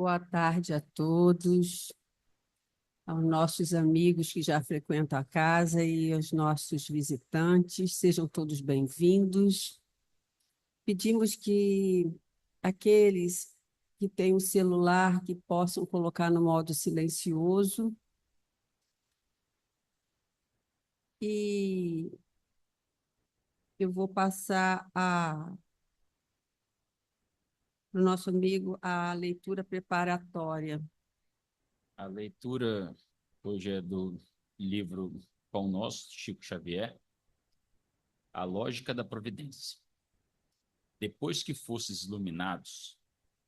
Boa tarde a todos, aos nossos amigos que já frequentam a casa e aos nossos visitantes. Sejam todos bem-vindos. Pedimos que aqueles que têm um celular que possam colocar no modo silencioso e eu vou passar para o nosso amigo a leitura preparatória. A leitura hoje é do livro Pão Nosso, de Chico Xavier, A Lógica da Providência. Depois que fostes iluminados,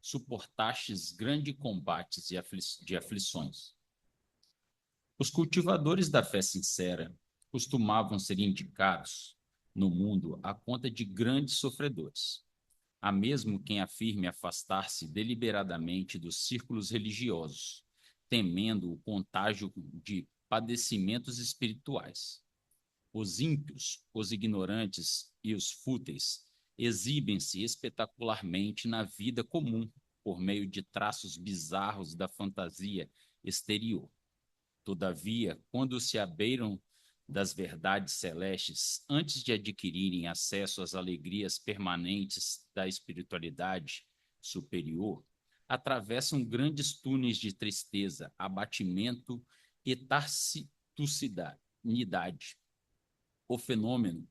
suportastes grandes combates de aflições. Os cultivadores da fé sincera costumavam ser indicados no mundo à conta de grandes sofredores. Há mesmo quem afirme afastar-se deliberadamente dos círculos religiosos, temendo o contágio de padecimentos espirituais. Os ímpios, os ignorantes e os fúteis exibem-se espetacularmente na vida comum por meio de traços bizarros da fantasia exterior. Todavia, quando se abeiram das verdades celestes, antes de adquirirem acesso às alegrias permanentes da espiritualidade superior, atravessam grandes túneis de tristeza, abatimento e tartucidade. O fenômeno,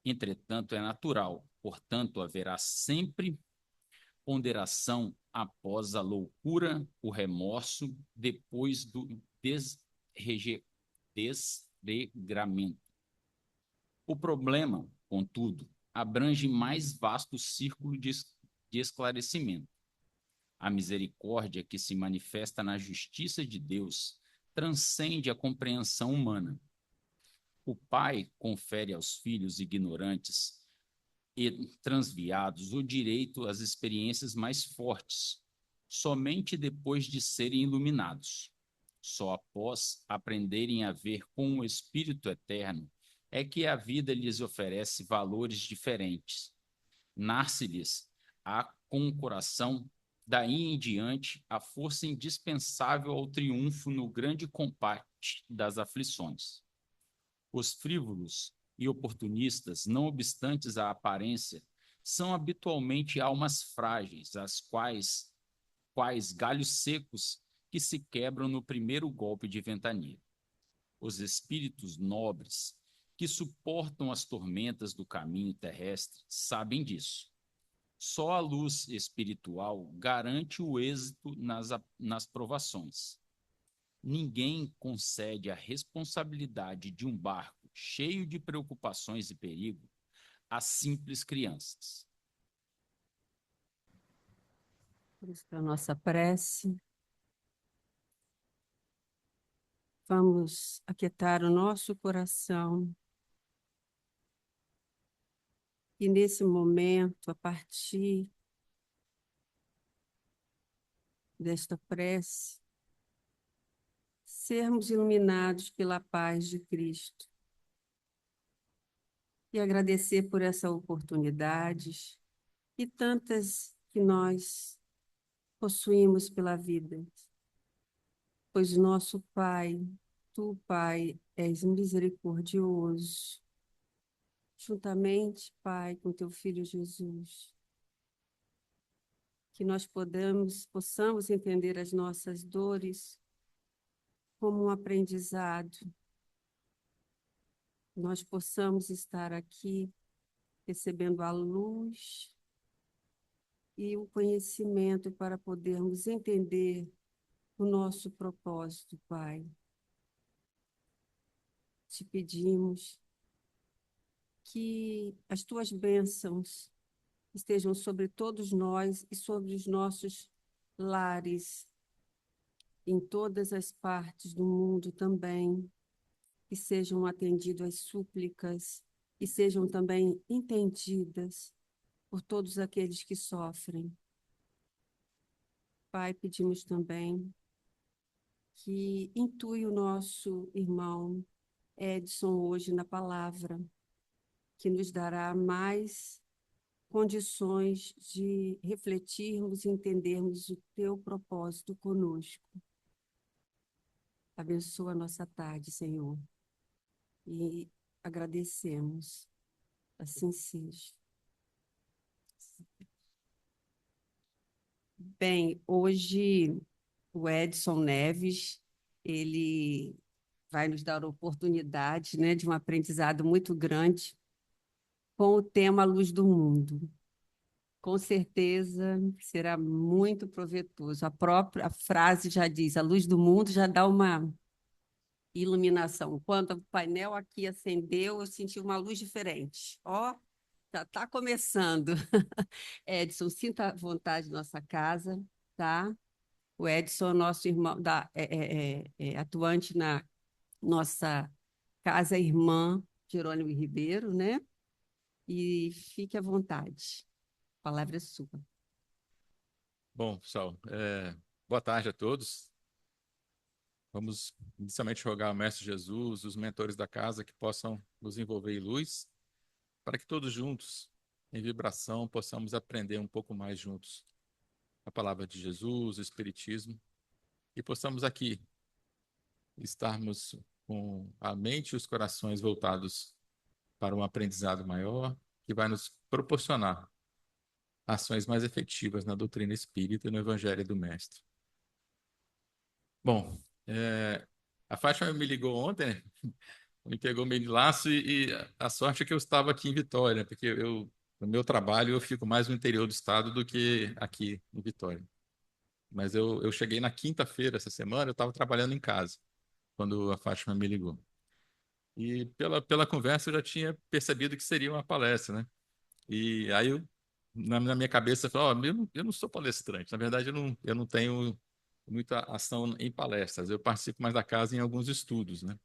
entretanto, é natural, portanto, haverá sempre ponderação após a loucura, o remorso, depois do desregramento. O problema, contudo, abrange mais vasto círculo de esclarecimento. A misericórdia que se manifesta na justiça de Deus transcende a compreensão humana. O pai confere aos filhos ignorantes e transviados o direito às experiências mais fortes, somente depois de serem iluminados. Só após aprenderem a ver com o Espírito Eterno é que a vida lhes oferece valores diferentes. Nasce-lhes com o coração, daí em diante, a força indispensável ao triunfo no grande combate das aflições. Os frívolos e oportunistas, não obstantes a aparência, são habitualmente almas frágeis, as quais galhos secos que se quebram no primeiro golpe de ventania. Os espíritos nobres, que suportam as tormentas do caminho terrestre, sabem disso. Só a luz espiritual garante o êxito nas provações. Ninguém concede a responsabilidade de um barco cheio de preocupações e perigo a simples crianças. Por isso, para a nossa prece, vamos aquietar o nosso coração e, nesse momento, a partir desta prece, sermos iluminados pela paz de Cristo e agradecer por essa oportunidade e tantas que nós possuímos pela vida, pois nosso Pai, tu, Pai, és misericordioso, juntamente, Pai, com teu Filho Jesus, que nós possamos entender as nossas dores como um aprendizado, nós possamos estar aqui recebendo a luz e o conhecimento para podermos entender o nosso propósito, Pai. Te pedimos que as tuas bênçãos estejam sobre todos nós e sobre os nossos lares, em todas as partes do mundo também, que sejam atendidas as súplicas e sejam também entendidas por todos aqueles que sofrem. Pai, pedimos também que intui o nosso irmão Edson hoje na palavra, que nos dará mais condições de refletirmos e entendermos o teu propósito conosco. Abençoa a nossa tarde, Senhor, e agradecemos. Assim seja. Bem, hoje o Edson Neves, ele vai nos dar a oportunidade, né, de um aprendizado muito grande com o tema Luz do Mundo. Com certeza será muito proveitoso. A própria frase já diz, a luz do mundo já dá uma iluminação. Quando o painel aqui acendeu, eu senti uma luz diferente. Ó, já está começando. Edson, sinta à vontade na nossa casa, tá? O Edson, nosso irmão, atuante na nossa casa irmã Jerônimo Ribeiro, né? E fique à vontade. A palavra é sua. Bom, pessoal, boa tarde a todos. Vamos inicialmente rogar ao Mestre Jesus, os mentores da casa, que possam nos envolver em luz, para que todos juntos, em vibração, possamos aprender um pouco mais juntos a palavra de Jesus, o Espiritismo, e possamos aqui estarmos com a mente e os corações voltados para um aprendizado maior, que vai nos proporcionar ações mais efetivas na doutrina espírita e no Evangelho do Mestre. Bom, a Fátima me ligou ontem, né? Me pegou meio de laço e a sorte é que eu estava aqui em Vitória, porque no meu trabalho eu fico mais no interior do estado do que aqui em Vitória. Mas eu cheguei na quinta-feira essa semana, eu estava trabalhando em casa, quando a Fátima me ligou. E pela conversa eu já tinha percebido que seria uma palestra, né? E aí na minha cabeça eu falei, ó, eu não sou palestrante, na verdade eu não tenho muita ação em palestras, eu participo mais da casa em alguns estudos, né?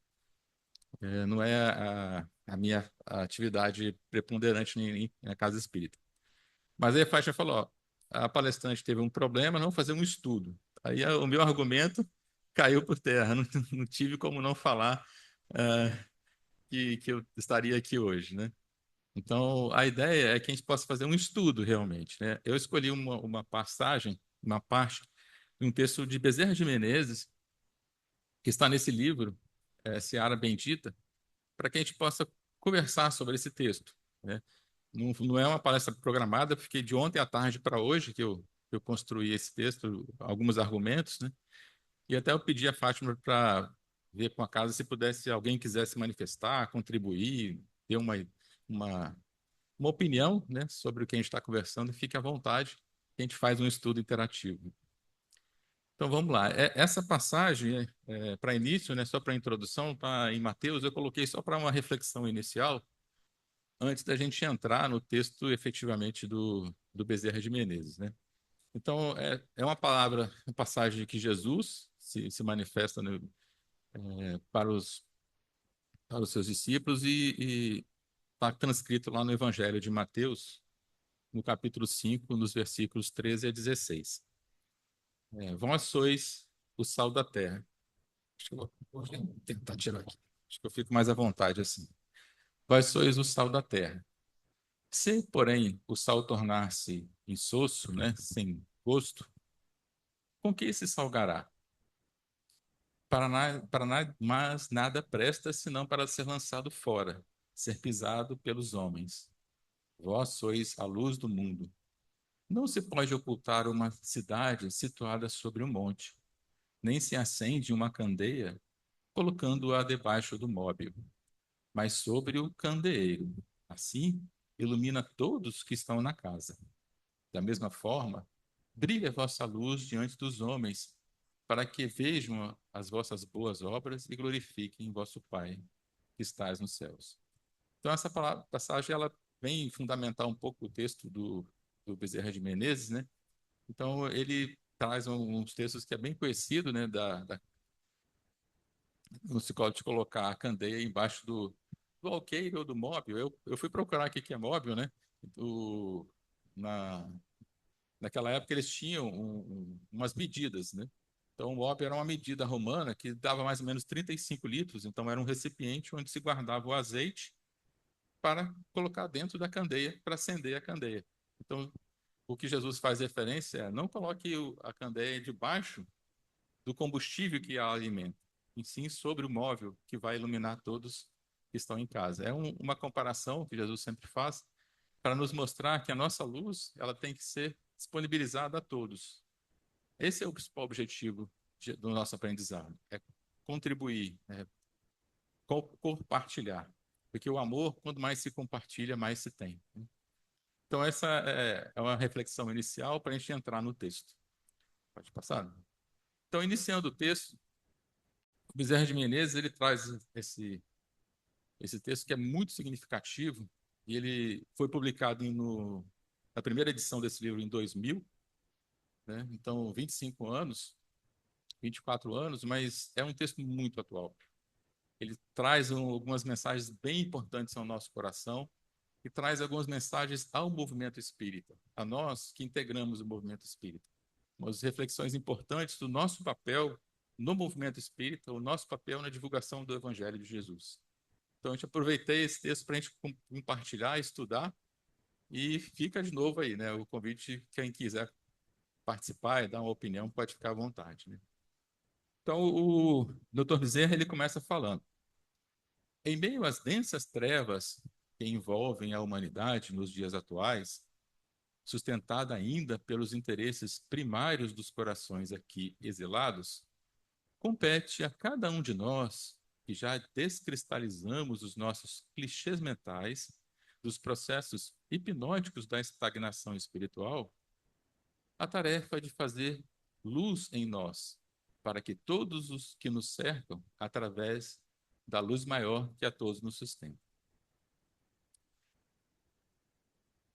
Não é a minha atividade preponderante na casa espírita. Mas aí a Faixa falou, ó, a palestrante teve um problema, não fazer um estudo. Aí o meu argumento caiu por terra, não tive como não falar que eu estaria aqui hoje, né? Então, a ideia é que a gente possa fazer um estudo realmente, né? Eu escolhi uma passagem, uma parte de um texto de Bezerra de Menezes, que está nesse livro, Seara Bendita, para que a gente possa conversar sobre esse texto, né? Não é uma palestra programada, porque de ontem à tarde para hoje eu construí esse texto, alguns argumentos, né? E até eu pedi a Fátima para ver com a casa se pudesse, alguém quisesse manifestar, contribuir, ter uma, uma opinião, né, sobre o que a gente está conversando, fique à vontade, a gente faz um estudo interativo. Então vamos lá. Essa passagem, para início, né, só para introdução, tá em Mateus, eu coloquei só para uma reflexão inicial, antes da gente entrar no texto efetivamente do Bezerra de Menezes, né? Então, uma palavra, uma passagem que Jesus se manifesta para os seus discípulos e está transcrito lá no Evangelho de Mateus, no capítulo 5, nos versículos 13 a 16. Vós sois o sal da terra. Acho que eu vou tentar tirar aqui. Acho que eu fico mais à vontade assim. Vós sois o sal da terra. Se, porém, o sal tornar-se insosso, né, sem gosto, com que se salgará? Mas nada presta senão para ser lançado fora, ser pisado pelos homens. Vós sois a luz do mundo. Não se pode ocultar uma cidade situada sobre um monte, nem se acende uma candeia colocando-a debaixo do móbil, mas sobre o candeeiro. Assim, ilumina todos que estão na casa. Da mesma forma, brilhe a vossa luz diante dos homens, para que vejam as vossas boas obras e glorifiquem vosso Pai que estás nos céus. Então, essa passagem ela vem fundamentar um pouco o texto do Bezerra de Menezes, né? Então, ele traz uns textos que é bem conhecido, né? No psicólogo de colocar a candeia embaixo do alqueire ou do móvel. Eu fui procurar o que é móvel, né? O, na, Naquela época eles tinham umas medidas, né? Então, o móvel era uma medida romana que dava mais ou menos 35 litros, então era um recipiente onde se guardava o azeite para colocar dentro da candeia, para acender a candeia. Então, o que Jesus faz referência é: não coloque a candeia debaixo do combustível que a alimenta, e sim sobre o móvel que vai iluminar todos que estão em casa. É uma comparação que Jesus sempre faz para nos mostrar que a nossa luz ela tem que ser disponibilizada a todos. Esse é o principal objetivo do nosso aprendizado, é contribuir, compartilhar. Porque o amor, quanto mais se compartilha, mais se tem. Então, essa é uma reflexão inicial para a gente entrar no texto. Pode passar? Então, iniciando o texto, o Bezerra de Menezes ele traz esse texto que é muito significativo, e ele foi publicado na primeira edição desse livro em 2000, né? Então, 25 anos, 24 anos, mas é um texto muito atual. Ele traz algumas mensagens bem importantes ao nosso coração e traz algumas mensagens ao movimento espírita, a nós que integramos o movimento espírita. Umas reflexões importantes do nosso papel no movimento espírita, o nosso papel na divulgação do Evangelho de Jesus. Então, a gente aproveitei esse texto para a gente compartilhar, estudar, e fica de novo aí, né? O convite, quem quiser participar e dar uma opinião, pode ficar à vontade, né? Então, o Dr. Bezerra, ele começa falando: em meio às densas trevas que envolvem a humanidade nos dias atuais, sustentada ainda pelos interesses primários dos corações aqui exilados, compete a cada um de nós, que já descristalizamos os nossos clichês mentais dos processos hipnóticos da estagnação espiritual, a tarefa de fazer luz em nós, para que todos os que nos cercam, através da luz maior que a todos nos sustenta.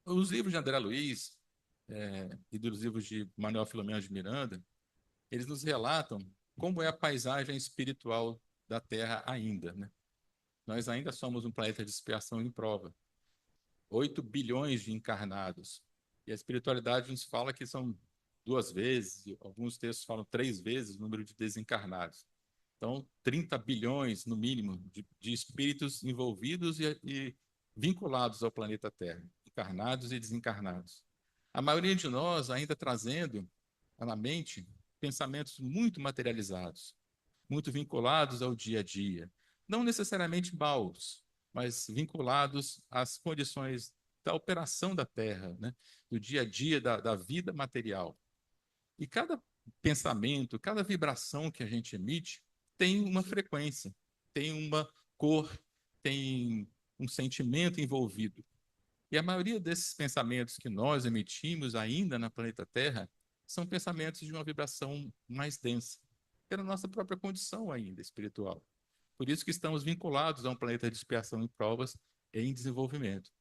Os livros de André Luiz e dos livros de Manuel Filomeno de Miranda, eles nos relatam como é a paisagem espiritual da Terra ainda, né? Nós ainda somos um planeta de expiação em prova. 8 bilhões de encarnados. E a espiritualidade nos fala que são 2 vezes, alguns textos falam 3 vezes o número de desencarnados. Então, 30 bilhões, no mínimo, de espíritos envolvidos e vinculados ao planeta Terra, encarnados e desencarnados. A maioria de nós ainda trazendo na mente pensamentos muito materializados, muito vinculados ao dia a dia. Não necessariamente maus, mas vinculados às condições da operação da Terra, né? Do dia a dia, da vida material. E cada pensamento, cada vibração que a gente emite tem uma frequência, tem uma cor, tem um sentimento envolvido. E a maioria desses pensamentos que nós emitimos ainda na planeta Terra são pensamentos de uma vibração mais densa, pela nossa própria condição ainda espiritual. Por isso que estamos vinculados a um planeta de expiação e provas em desenvolvimento.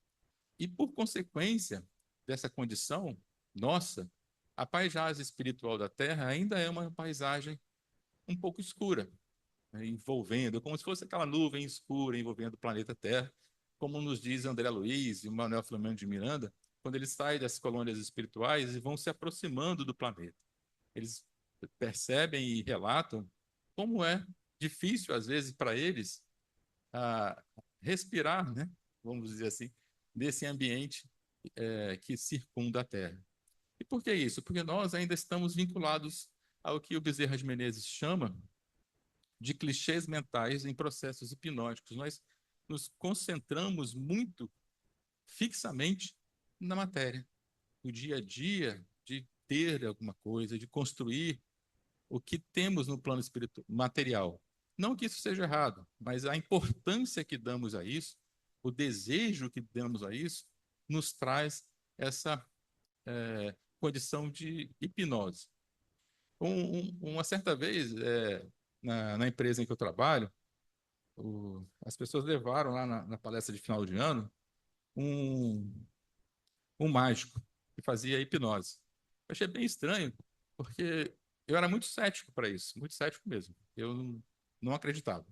E por consequência dessa condição nossa, a paisagem espiritual da Terra ainda é uma paisagem um pouco escura, né, envolvendo, como se fosse aquela nuvem escura envolvendo o planeta Terra, como nos diz André Luiz e Manuel Filomeno de Miranda, quando eles saem das colônias espirituais e vão se aproximando do planeta. Eles percebem e relatam como é difícil, às vezes, para eles respirar, né? Vamos dizer assim, desse ambiente que circunda a Terra. E por que isso? Porque nós ainda estamos vinculados ao que o Bezerra de Menezes chama de clichês mentais em processos hipnóticos. Nós nos concentramos muito fixamente na matéria, no dia a dia, de ter alguma coisa, de construir o que temos no plano espiritual, material. Não que isso seja errado, mas a importância que damos a isso, o desejo que damos a isso, nos traz essa condição de hipnose. Uma certa vez, na empresa em que eu trabalho, as pessoas levaram lá na palestra de final de ano um, um mágico que fazia hipnose. Eu achei bem estranho, porque eu era muito cético para isso, muito cético mesmo. Eu não acreditava.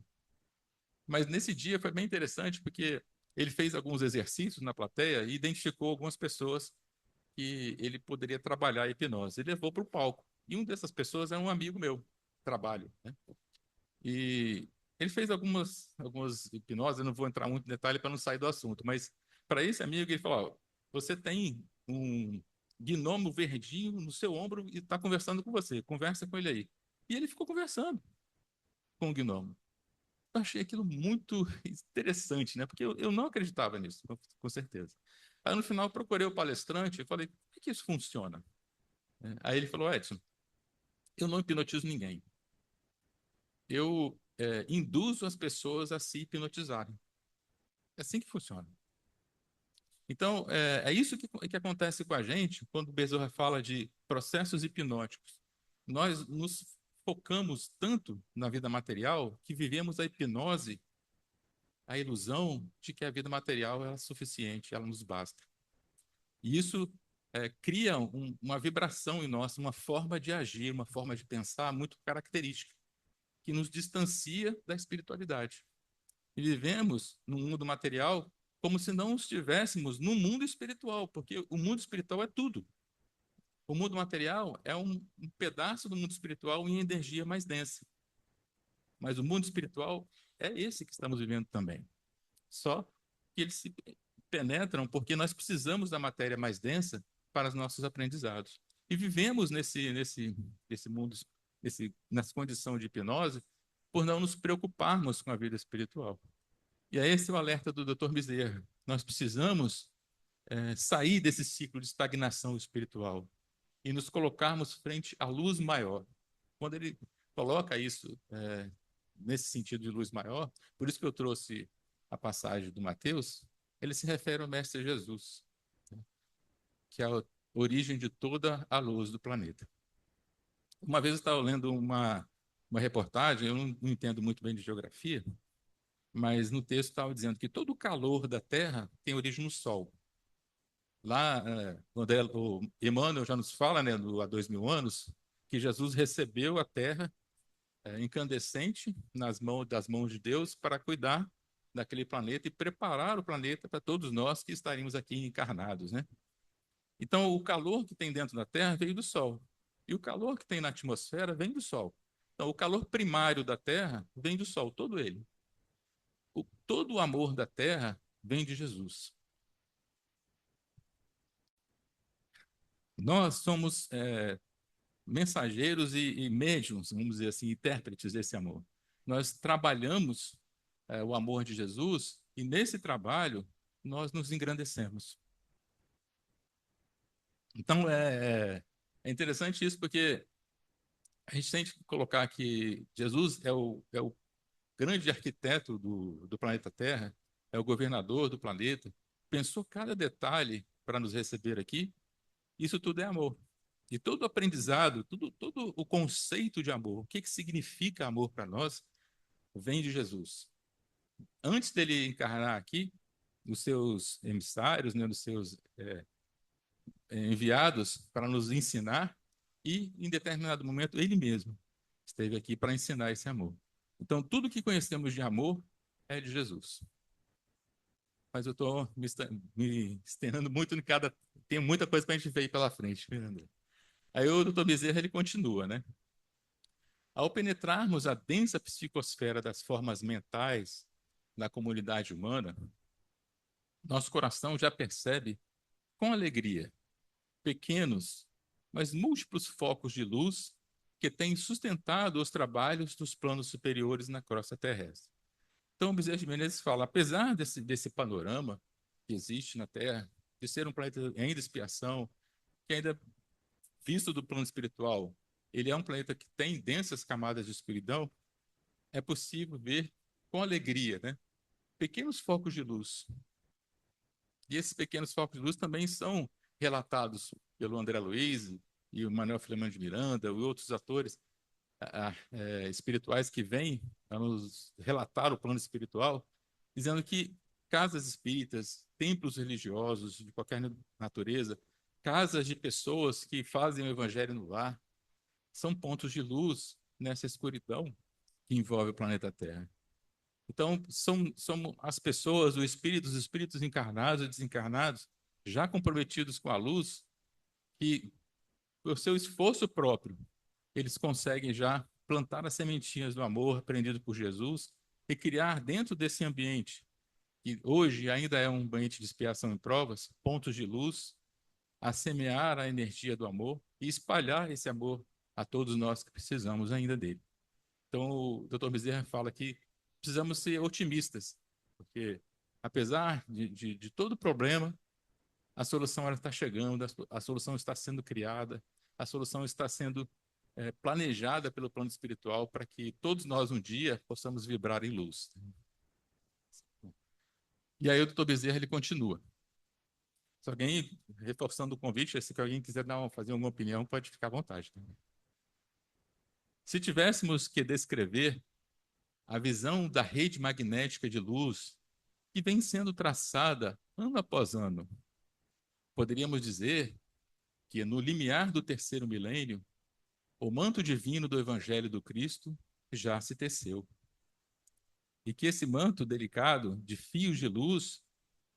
Mas nesse dia foi bem interessante, porque ele fez alguns exercícios na plateia e identificou algumas pessoas que ele poderia trabalhar a hipnose. Ele levou para o palco. E uma dessas pessoas é um amigo meu, trabalho, né? E ele fez algumas hipnoses, eu não vou entrar muito em detalhe para não sair do assunto, mas para esse amigo ele falou: ó, você tem um gnomo verdinho no seu ombro e está conversando com você. Conversa com ele aí. E ele ficou conversando com o gnomo. Eu achei aquilo muito interessante, né? Porque eu não acreditava nisso, com certeza. Aí, no final, eu procurei o palestrante e falei, como é que isso funciona? Aí ele falou, Edson, eu não hipnotizo ninguém. Eu induzo as pessoas a se hipnotizarem. É assim que funciona. Então, é isso que acontece com a gente quando o Bezerra fala de processos hipnóticos. Nós nos focamos tanto na vida material que vivemos a hipnose, a ilusão de que a vida material é suficiente, ela nos basta. E isso cria uma vibração em nós, uma forma de agir, uma forma de pensar muito característica, que nos distancia da espiritualidade. E vivemos no mundo material como se não estivéssemos no mundo espiritual, porque o mundo espiritual é tudo. O mundo material é um pedaço do mundo espiritual em energia mais densa. Mas o mundo espiritual é esse que estamos vivendo também. Só que eles se penetram porque nós precisamos da matéria mais densa para os nossos aprendizados. E vivemos nesse mundo, nessa condição de hipnose, por não nos preocuparmos com a vida espiritual. E é esse o alerta do Dr. Bezerra. Nós precisamos sair desse ciclo de estagnação espiritual e nos colocarmos frente à luz maior. Quando ele coloca isso nesse sentido de luz maior, por isso que eu trouxe a passagem do Mateus, ele se refere ao Mestre Jesus, né, que é a origem de toda a luz do planeta. Uma vez eu estava lendo uma reportagem, eu não entendo muito bem de geografia, mas no texto estava dizendo que todo o calor da Terra tem origem no Sol. Lá, quando o Emmanuel já nos fala, né, há 2000 anos, que Jesus recebeu a Terra incandescente das mãos de Deus para cuidar daquele planeta e preparar o planeta para todos nós que estaríamos aqui encarnados, né? Então, o calor que tem dentro da Terra veio do Sol. E o calor que tem na atmosfera vem do Sol. Então, o calor primário da Terra vem do Sol, todo ele. Todo o amor da Terra vem de Jesus. Nós somos mensageiros e médiuns, vamos dizer assim, intérpretes desse amor. Nós trabalhamos o amor de Jesus e nesse trabalho nós nos engrandecemos. Então é interessante isso porque a gente tem que colocar que Jesus é o grande arquiteto do planeta Terra, é o governador do planeta, pensou cada detalhe para nos receber aqui. Isso tudo é amor. E todo aprendizado, todo o conceito de amor, o que significa amor para nós, vem de Jesus. Antes dele encarnar aqui, nos seus emissários, né, nos seus enviados para nos ensinar, e em determinado momento ele mesmo esteve aqui para ensinar esse amor. Então, tudo que conhecemos de amor é de Jesus. Mas eu estou me estendendo muito em cada. Tem muita coisa para a gente ver aí pela frente, Fernando. Aí o Dr. Bezerra ele continua, né? Ao penetrarmos a densa psicosfera das formas mentais da comunidade humana, nosso coração já percebe com alegria pequenos, mas múltiplos focos de luz que têm sustentado os trabalhos dos planos superiores na crosta terrestre. Então, Bezerra de Menezes fala, apesar desse panorama que existe na Terra, de ser um planeta ainda expiação, que ainda visto do plano espiritual, ele é um planeta que tem densas camadas de escuridão, é possível ver com alegria, né, pequenos focos de luz. E esses pequenos focos de luz também são relatados pelo André Luiz e o Manuel Filomeno de Miranda e outros atores espirituais que vêm a nos relatar o plano espiritual, dizendo que casas espíritas, templos religiosos de qualquer natureza, casas de pessoas que fazem o evangelho no lar, são pontos de luz nessa escuridão que envolve o planeta Terra. Então, são as pessoas, os espíritos encarnados e desencarnados, já comprometidos com a luz, que, por seu esforço próprio, eles conseguem já plantar as sementinhas do amor aprendido por Jesus e criar dentro desse ambiente, que hoje ainda é um ambiente de expiação e provas, pontos de luz a semear a energia do amor e espalhar esse amor a todos nós que precisamos ainda dele. Então, o Dr. Bezerra fala que precisamos ser otimistas, porque apesar de todo problema, a solução ela está chegando, a solução está sendo criada, a solução está sendo planejada pelo plano espiritual para que todos nós um dia possamos vibrar em luz. E aí o Dr. Bezerra ele continua. Se alguém, reforçando o convite, se alguém quiser fazer alguma opinião, pode ficar à vontade. Se tivéssemos que descrever a visão da rede magnética de luz que vem sendo traçada ano após ano, poderíamos dizer que no limiar do terceiro milênio, o manto divino do Evangelho do Cristo já se teceu. E que esse manto delicado de fios de luz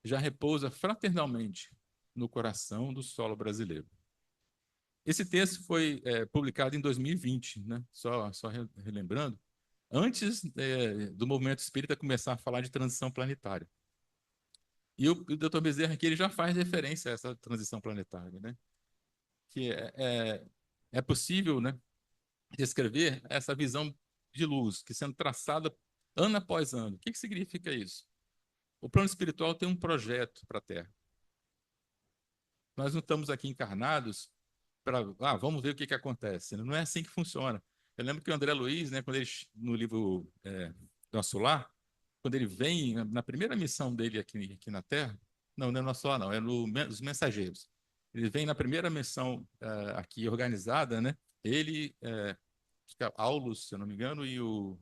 já repousa fraternalmente no coração do solo brasileiro. Esse texto foi publicado em 2020, né? Só relembrando, antes do movimento espírita começar a falar de transição planetária. E o Dr. Bezerra aqui ele já faz referência a essa transição planetária, né? Que é possível, né, descrever essa visão de luz que sendo traçada ano após ano. O que significa isso? O plano espiritual tem um projeto para a Terra. Nós não estamos aqui encarnados para, vamos ver o que acontece. Não é assim que funciona. Eu lembro que o André Luiz, né, quando ele, no livro Nosso Lar, quando ele vem, na primeira missão dele aqui na Terra, não é Nosso Lar, não, é nos Mensageiros. Ele vem na primeira missão aqui organizada, né? Ele, Aulus, se eu não me engano, e o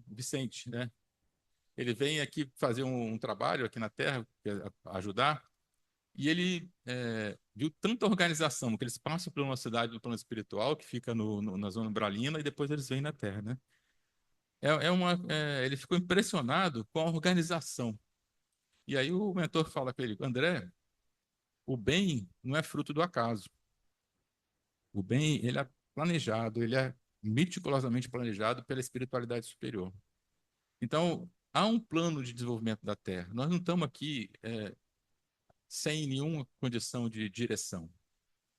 Vicente, né? Ele vem aqui fazer um trabalho aqui na Terra, ajudar, e ele viu tanta organização, que eles passam por uma cidade do plano espiritual, que fica na zona umbralina, e depois eles vêm na Terra, né? Ele ficou impressionado com a organização. E aí o mentor fala com ele, André, o bem não é fruto do acaso. O bem, ele é planejado, ele é meticulosamente planejado pela espiritualidade superior. Então, há um plano de desenvolvimento da Terra. Nós não estamos aqui sem nenhuma condição de direção.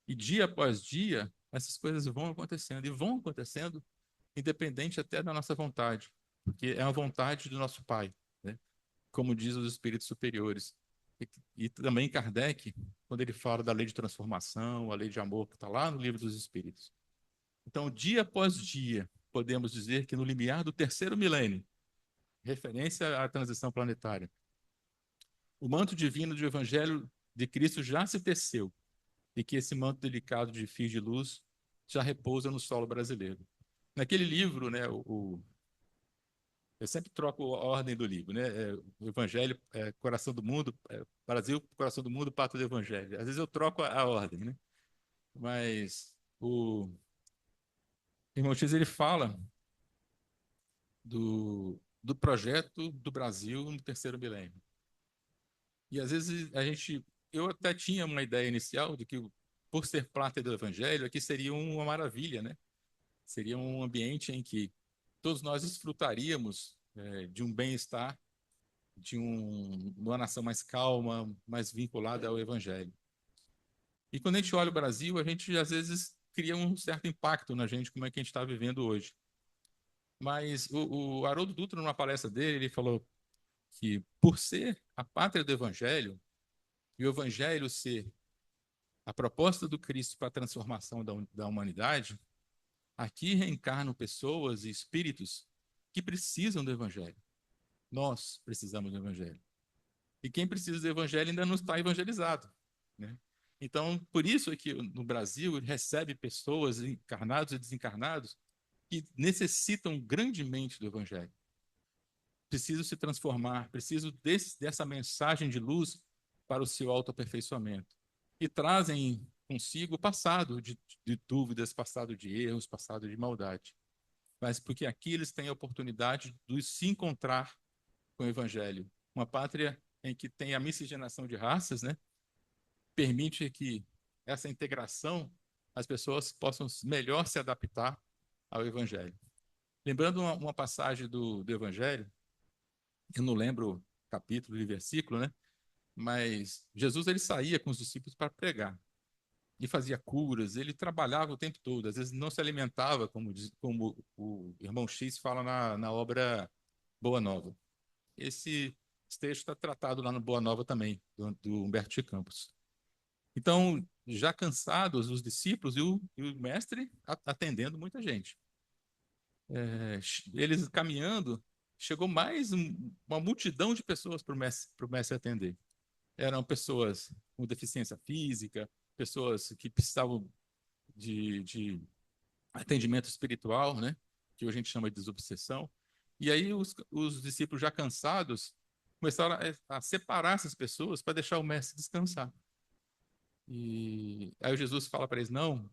E dia após dia, essas coisas vão acontecendo. E vão acontecendo independente até da nossa vontade. Porque é a vontade do nosso Pai, né? Como diz os espíritos superiores. E também Kardec, quando ele fala da lei de transformação, a lei de amor, que está lá no Livro dos Espíritos. Então, dia após dia, podemos dizer que no limiar do terceiro milênio, referência à transição planetária, o manto divino do Evangelho de Cristo já se teceu e que esse manto delicado de fios de luz já repousa no solo brasileiro. Naquele livro, né, eu sempre troco a ordem do livro, né? O Evangelho, Coração do Mundo, Brasil, Coração do Mundo, Pátria do Evangelho. Às vezes eu troco a ordem, né? Mas o irmão X, ele fala do projeto do Brasil no terceiro milênio. E às vezes eu até tinha uma ideia inicial de que, por ser pátria do Evangelho, aqui seria uma maravilha, né? Seria um ambiente em que todos nós desfrutaríamos de um bem-estar, de uma nação mais calma, mais vinculada ao Evangelho. E quando a gente olha o Brasil, a gente às vezes cria um certo impacto na gente, como é que a gente está vivendo hoje. Mas o Haroldo Dutra, numa palestra dele, ele falou que, por ser a pátria do Evangelho, e o Evangelho ser a proposta do Cristo para a transformação da humanidade, aqui reencarnam pessoas e espíritos que precisam do Evangelho. Nós precisamos do Evangelho. E quem precisa do Evangelho ainda não está evangelizado, né? Então, por isso é que no Brasil recebe pessoas encarnados e desencarnados que necessitam grandemente do Evangelho. Precisam se transformar, precisam dessa mensagem de luz para o seu autoaperfeiçoamento. E trazem consigo o passado de dúvidas, passado de erros, passado de maldade. Mas porque aqui eles têm a oportunidade de se encontrar com o Evangelho. Uma pátria em que tem a miscigenação de raças, né? Permite que essa integração, as pessoas possam melhor se adaptar ao Evangelho. Lembrando uma passagem do Evangelho, eu não lembro capítulo e versículo, né? Mas Jesus ele saía com os discípulos para pregar e fazia curas, ele trabalhava o tempo todo, às vezes não se alimentava, como o irmão X fala na obra Boa Nova. Esse texto está tratado lá no Boa Nova também, do Humberto de Campos. Então, já cansados os discípulos e o mestre atendendo muita gente. Eles caminhando, chegou mais uma multidão de pessoas para o mestre atender. Eram pessoas com deficiência física, pessoas que precisavam de atendimento espiritual, né? Que hoje a gente chama de desobsessão. E aí os discípulos já cansados começaram a separar essas pessoas para deixar o mestre descansar. E aí Jesus fala para eles, não,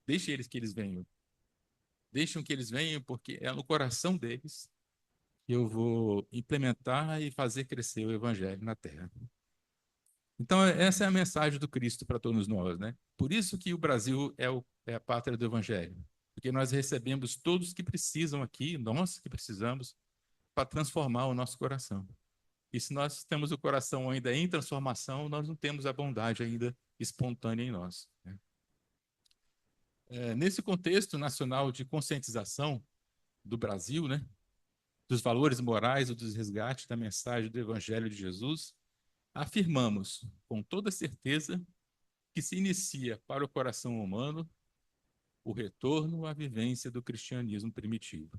deixe eles que eles venham. Deixem que eles venham, porque é no coração deles que eu vou implementar e fazer crescer o evangelho na terra. Então, essa é a mensagem do Cristo para todos nós, né? Por isso que o Brasil é a pátria do evangelho. Porque nós recebemos todos que precisam aqui, nós que precisamos, para transformar o nosso coração. E se nós temos o coração ainda em transformação, nós não temos a bondade ainda espontânea em nós, né? Nesse contexto nacional de conscientização do Brasil, né, dos valores morais e dos resgates da mensagem do Evangelho de Jesus, afirmamos com toda certeza que se inicia para o coração humano o retorno à vivência do cristianismo primitivo.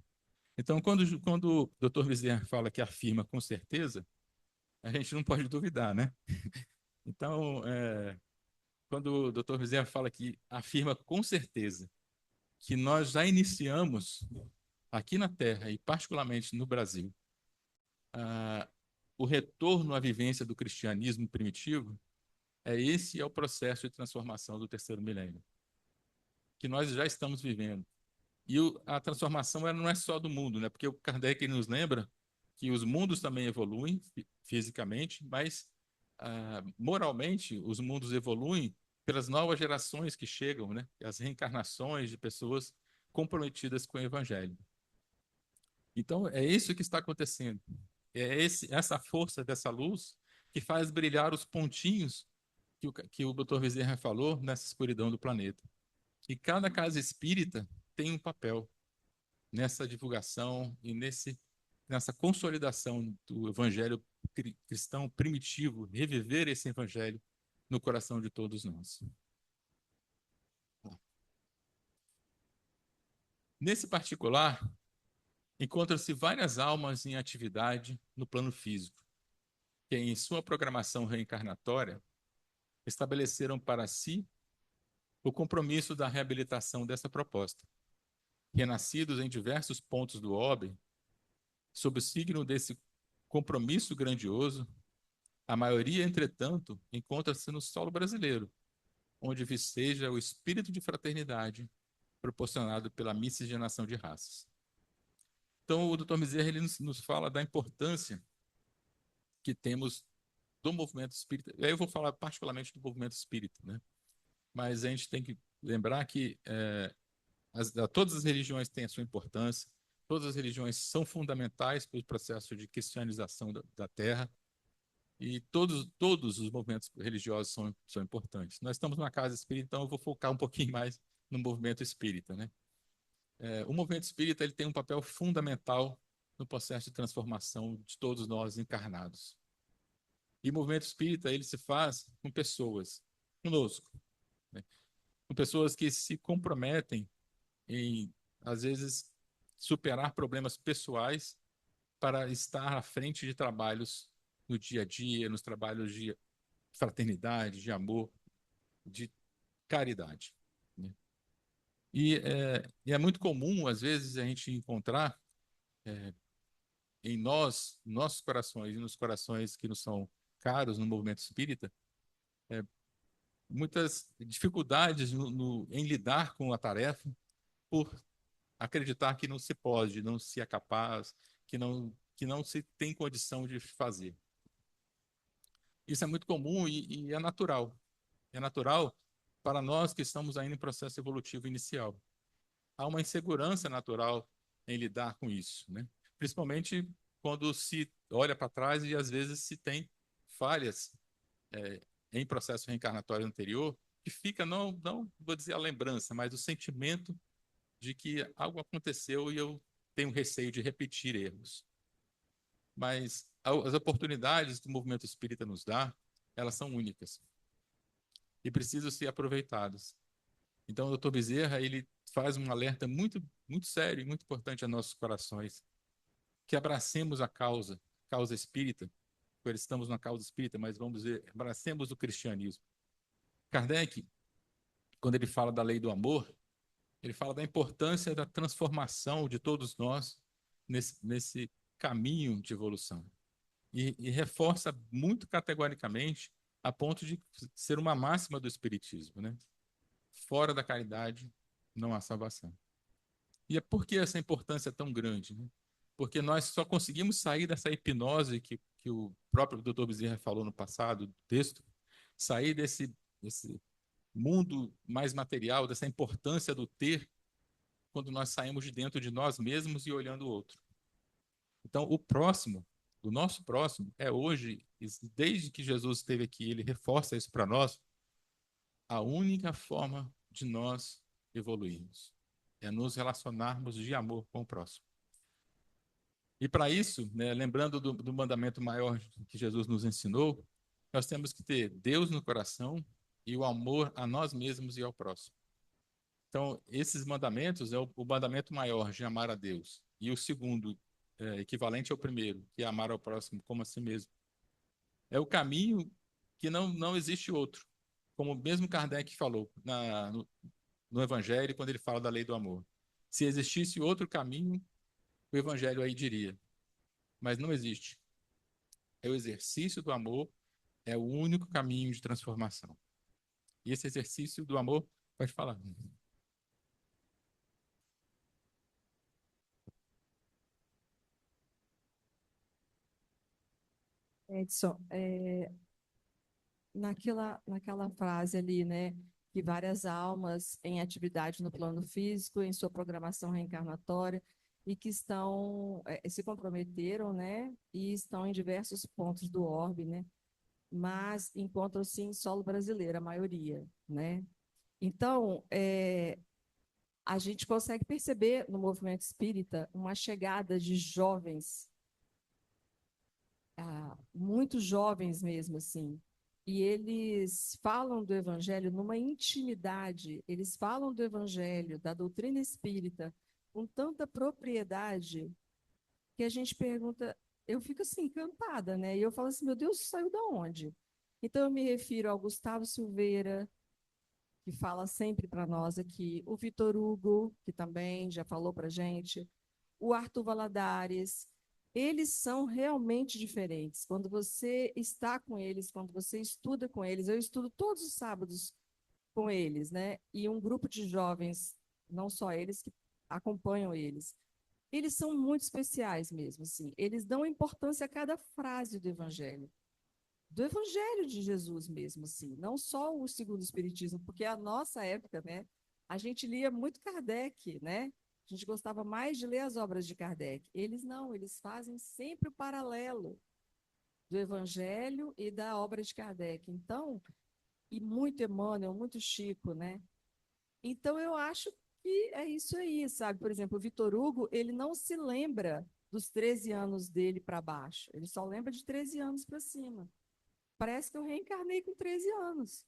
Então, quando o Dr. Wieser fala que afirma com certeza, a gente não pode duvidar, né? Então, quando o Dr. Wieser fala que afirma com certeza que nós já iniciamos aqui na Terra e particularmente no Brasil o retorno à vivência do cristianismo primitivo, esse é o processo de transformação do terceiro milênio, que nós já estamos vivendo. E a transformação não é só do mundo, né? Porque o Kardec nos lembra que os mundos também evoluem fisicamente, mas moralmente os mundos evoluem pelas novas gerações que chegam, né? As reencarnações de pessoas comprometidas com o Evangelho. Então, é isso que está acontecendo. Essa força dessa luz que faz brilhar os pontinhos que o Dr. Bezerra falou nessa escuridão do planeta. E cada casa espírita tem um papel nessa divulgação e nessa consolidação do evangelho cristão primitivo, reviver esse evangelho no coração de todos nós. Nesse particular, encontram-se várias almas em atividade no plano físico, que em sua programação reencarnatória estabeleceram para si o compromisso da reabilitação dessa proposta. Renascidos em diversos pontos do orbe, sob o signo desse compromisso grandioso, a maioria, entretanto, encontra-se no solo brasileiro, onde viceja o espírito de fraternidade proporcionado pela miscigenação de raças. Então, o Dr. Bezerra ele nos fala da importância que temos do movimento espírita. Eu vou falar particularmente do movimento espírita, né? Mas a gente tem que lembrar que todas as religiões têm a sua importância, todas as religiões são fundamentais para o processo de cristianização da Terra, e todos os movimentos religiosos são importantes. Nós estamos numa casa espírita, então eu vou focar um pouquinho mais no movimento espírita, né? O movimento espírita ele tem um papel fundamental no processo de transformação de todos nós encarnados. E o movimento espírita ele se faz com pessoas, conosco, né? Com pessoas que se comprometem em, às vezes, superar problemas pessoais para estar à frente de trabalhos no dia a dia, nos trabalhos de fraternidade, de amor, de caridade, né? E é muito comum, às vezes, a gente encontrar em nossos corações e nos corações que nos são caros no movimento espírita, muitas dificuldades em lidar com a tarefa por acreditar que não se pode, não se é capaz, que não se tem condição de fazer. Isso é muito comum e é natural. É natural para nós que estamos ainda em processo evolutivo inicial. Há uma insegurança natural em lidar com isso, né? Principalmente quando se olha para trás e às vezes se tem falhas em processo reencarnatório anterior, que fica, não vou dizer a lembrança, mas o sentimento de que algo aconteceu e eu tenho receio de repetir erros. Mas as oportunidades que o movimento espírita nos dá, elas são únicas e precisam ser aproveitadas. Então, o doutor Bezerra, ele faz um alerta muito, muito sério e muito importante a nossos corações, que abracemos a causa espírita, porque estamos na causa espírita, mas vamos dizer, abracemos o cristianismo. Kardec, quando ele fala da lei do amor, ele fala da importância da transformação de todos nós nesse caminho de evolução. E reforça muito categoricamente a ponto de ser uma máxima do espiritismo, né? Fora da caridade não há salvação. E é por que essa importância é tão grande, né? Porque nós só conseguimos sair dessa hipnose que o próprio Dr. Bezerra falou no passado, do texto, sair desse mundo mais material, dessa importância do ter, quando nós saímos de dentro de nós mesmos e olhando o outro. Então, o próximo, o nosso próximo, é hoje, desde que Jesus esteve aqui, ele reforça isso para nós, a única forma de nós evoluirmos é nos relacionarmos de amor com o próximo. E para isso, né, lembrando do mandamento maior que Jesus nos ensinou, nós temos que ter Deus no coração e o amor a nós mesmos e ao próximo. Então, esses mandamentos é o mandamento maior de amar a Deus. E o segundo, equivalente ao primeiro, que é amar ao próximo como a si mesmo. É o caminho que não existe outro. Como mesmo Kardec falou no Evangelho, quando ele fala da lei do amor. Se existisse outro caminho, o Evangelho aí diria. Mas não existe. É o exercício do amor, é o único caminho de transformação. E esse exercício do amor, pode falar. Edson, naquela frase ali, né, que várias almas em atividade no plano físico, em sua programação reencarnatória, e que se comprometeram, né, e estão em diversos pontos do orbe, né, mas encontram-se em solo brasileiro, a maioria, né. Então, a gente consegue perceber no movimento espírita uma chegada de jovens, muito jovens mesmo, assim. E eles falam do evangelho numa intimidade, eles falam do evangelho, da doutrina espírita, com tanta propriedade, que a gente pergunta, eu fico assim, encantada, né? E eu falo assim, meu Deus, saiu da onde? Então, eu me refiro ao Gustavo Silveira, que fala sempre para nós aqui, o Vitor Hugo, que também já falou para a gente, o Arthur Valadares, eles são realmente diferentes. Quando você está com eles, quando você estuda com eles, eu estudo todos os sábados com eles, né? E um grupo de jovens, não só eles, que acompanham eles. Eles são muito especiais mesmo, assim. Eles dão importância a cada frase do Evangelho de Jesus mesmo, assim. Não só o segundo Espiritismo, porque a nossa época, né? A gente lia muito Kardec, né? A gente gostava mais de ler as obras de Kardec. Eles não, eles fazem sempre o paralelo do Evangelho e da obra de Kardec. Então, e muito Emmanuel, muito Chico, né? Então, eu acho que é isso aí, sabe? Por exemplo, o Vitor Hugo, ele não se lembra dos 13 anos dele para baixo. Ele só lembra de 13 anos para cima. Parece que eu reencarnei com 13 anos,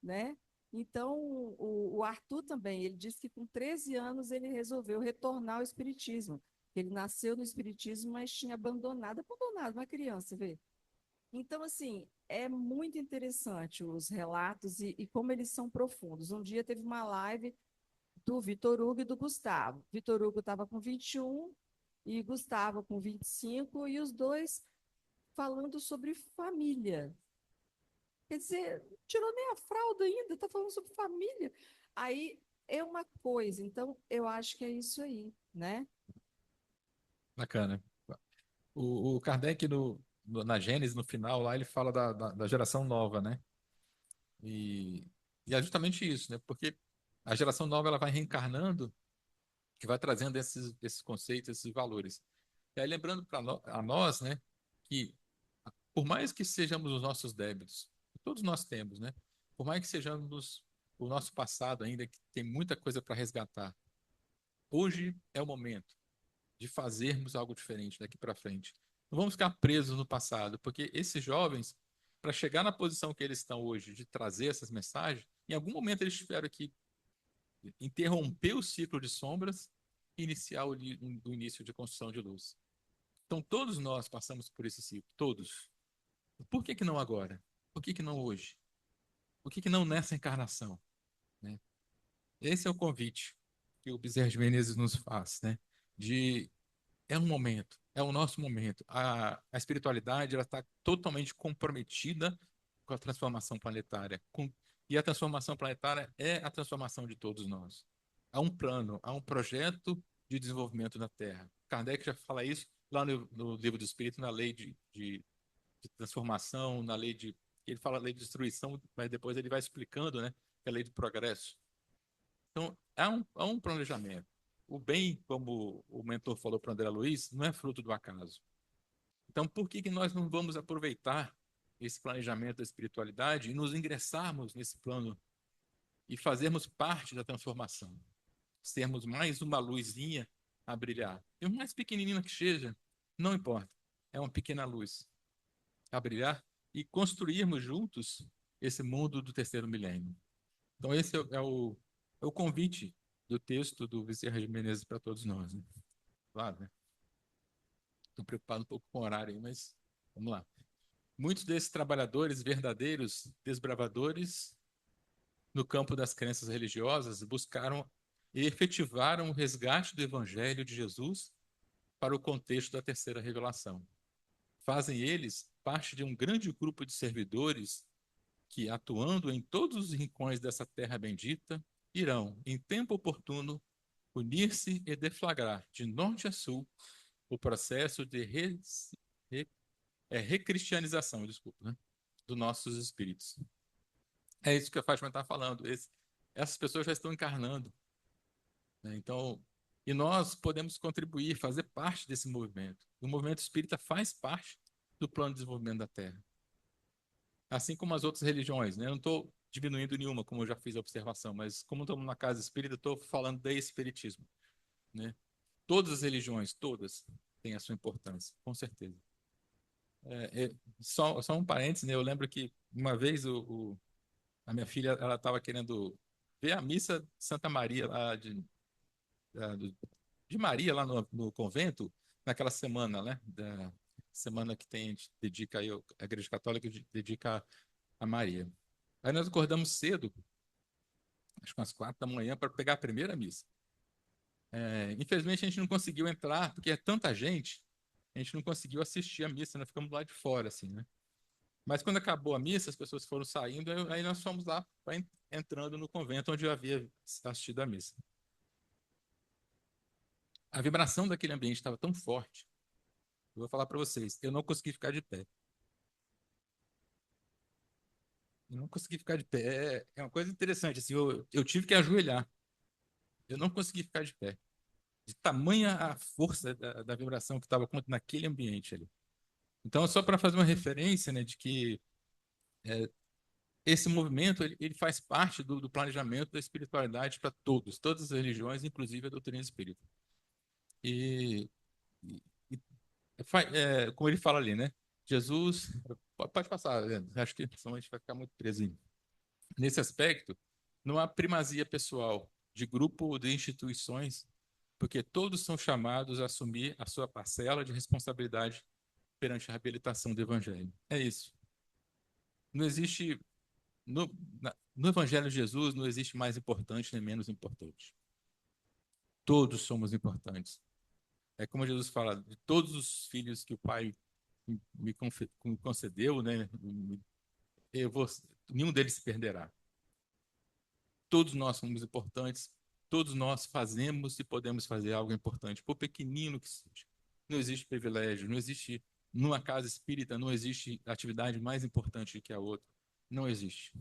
né? Então, o Arthur também, ele disse que com 13 anos ele resolveu retornar ao espiritismo. Ele nasceu no espiritismo, mas tinha abandonado, uma criança, vê? Então, assim, é muito interessante os relatos e como eles são profundos. Um dia teve uma live do Vitor Hugo e do Gustavo. Vitor Hugo estava com 21 e Gustavo com 25, e os dois falando sobre família. Quer dizer, não tirou nem a fralda ainda, está falando sobre família. Aí é uma coisa, então eu acho que é isso aí, né? Bacana. O Kardec, na Gênesis, no final, lá ele fala da geração nova, né? E, e é justamente isso, né? Porque a geração nova ela vai reencarnando, que vai trazendo esses conceitos, esses valores. E aí, lembrando a nós, né, que por mais que sejamos os nossos débitos, todos nós temos, né? Por mais que sejamos o nosso passado ainda, que tem muita coisa para resgatar, hoje é o momento de fazermos algo diferente daqui para frente. Não vamos ficar presos no passado, porque esses jovens, para chegar na posição que eles estão hoje, de trazer essas mensagens, em algum momento eles tiveram que interromper o ciclo de sombras e iniciar o início de construção de luz. Então, todos nós passamos por esse ciclo, todos. Por que que não agora? Por que que não hoje? Por que que não nessa encarnação? Né? Esse é o convite que o Bezerra de Menezes nos faz, né? De é um momento, é o nosso momento. A espiritualidade ela está totalmente comprometida com a transformação planetária. E a transformação planetária é a transformação de todos nós. Há um plano, há um projeto de desenvolvimento da Terra. Kardec já fala isso lá no Livro do Espírito, na lei de transformação, na lei de. Ele fala lei de destruição, mas depois ele vai explicando, né? Que é a lei do progresso. Então, há um planejamento. O bem, como o mentor falou para o André Luiz, não é fruto do acaso. Então, por que que nós não vamos aproveitar esse planejamento da espiritualidade e nos ingressarmos nesse plano e fazermos parte da transformação? Sermos mais uma luzinha a brilhar. E o mais pequenininha que seja, não importa. É uma pequena luz a brilhar e construirmos juntos esse mundo do terceiro milênio. Então, esse é o convite do texto do Bezerra de Menezes para todos nós. Né? Claro, né? Estou preocupado um pouco com o horário aí, mas vamos lá. Muitos desses trabalhadores verdadeiros, desbravadores, no campo das crenças religiosas, buscaram e efetivaram o resgate do Evangelho de Jesus para o contexto da terceira revelação. Fazem eles parte de um grande grupo de servidores que, atuando em todos os rincões dessa terra bendita, irão, em tempo oportuno, unir-se e deflagrar, de norte a sul, o processo de recristianização, desculpa, né, dos nossos espíritos. É isso que a Fátima está falando. Essas pessoas já estão encarnando. Né? Então, e nós podemos contribuir, fazer parte desse movimento. O movimento espírita faz parte do plano de desenvolvimento da Terra. Assim como as outras religiões, né? Eu não estou diminuindo nenhuma, como eu já fiz a observação, mas como estamos na casa espírita, estou falando do espiritismo, né? Todas as religiões, todas, têm a sua importância, com certeza. Só um parênteses, né? Eu lembro que uma vez a minha filha ela estava querendo ver a missa de Santa Maria lá de Maria lá no convento naquela semana, né? Da semana que tem a gente dedica aí a Igreja Católica dedica a Maria. Aí nós acordamos cedo, acho que umas 4 da manhã, para pegar a primeira missa. Infelizmente a gente não conseguiu entrar porque é tanta gente, a gente não conseguiu assistir a missa, nós ficamos lá de fora assim, né? Mas quando acabou a missa, as pessoas foram saindo, aí nós fomos lá entrando no convento onde eu havia assistido a missa. A vibração daquele ambiente estava tão forte, eu vou falar para vocês, eu não consegui ficar de pé. Eu não consegui ficar de pé. É uma coisa interessante, assim, eu tive que ajoelhar. Eu não consegui ficar de pé. De tamanha a força da vibração que estava naquele ambiente ali. Então, só para fazer uma referência, né, de que esse movimento ele faz parte do planejamento da espiritualidade para todas as religiões, inclusive a doutrina espírita. E, e, como ele fala ali, né? Jesus, pode passar, Leandro, acho que senão a gente vai ficar muito preso aí. Nesse aspecto, não há primazia pessoal de grupo ou de instituições, porque todos são chamados a assumir a sua parcela de responsabilidade perante a reabilitação do Evangelho. É isso. Não existe no Evangelho de Jesus não existe mais importante nem menos importante. Todos somos importantes. É como Jesus fala, de todos os filhos que o Pai me concedeu, né, nenhum deles se perderá. Todos nós somos importantes, todos nós fazemos e podemos fazer algo importante, por pequenino que seja. Não existe privilégio, não existe, numa casa espírita, não existe atividade mais importante que a outra. Não existe.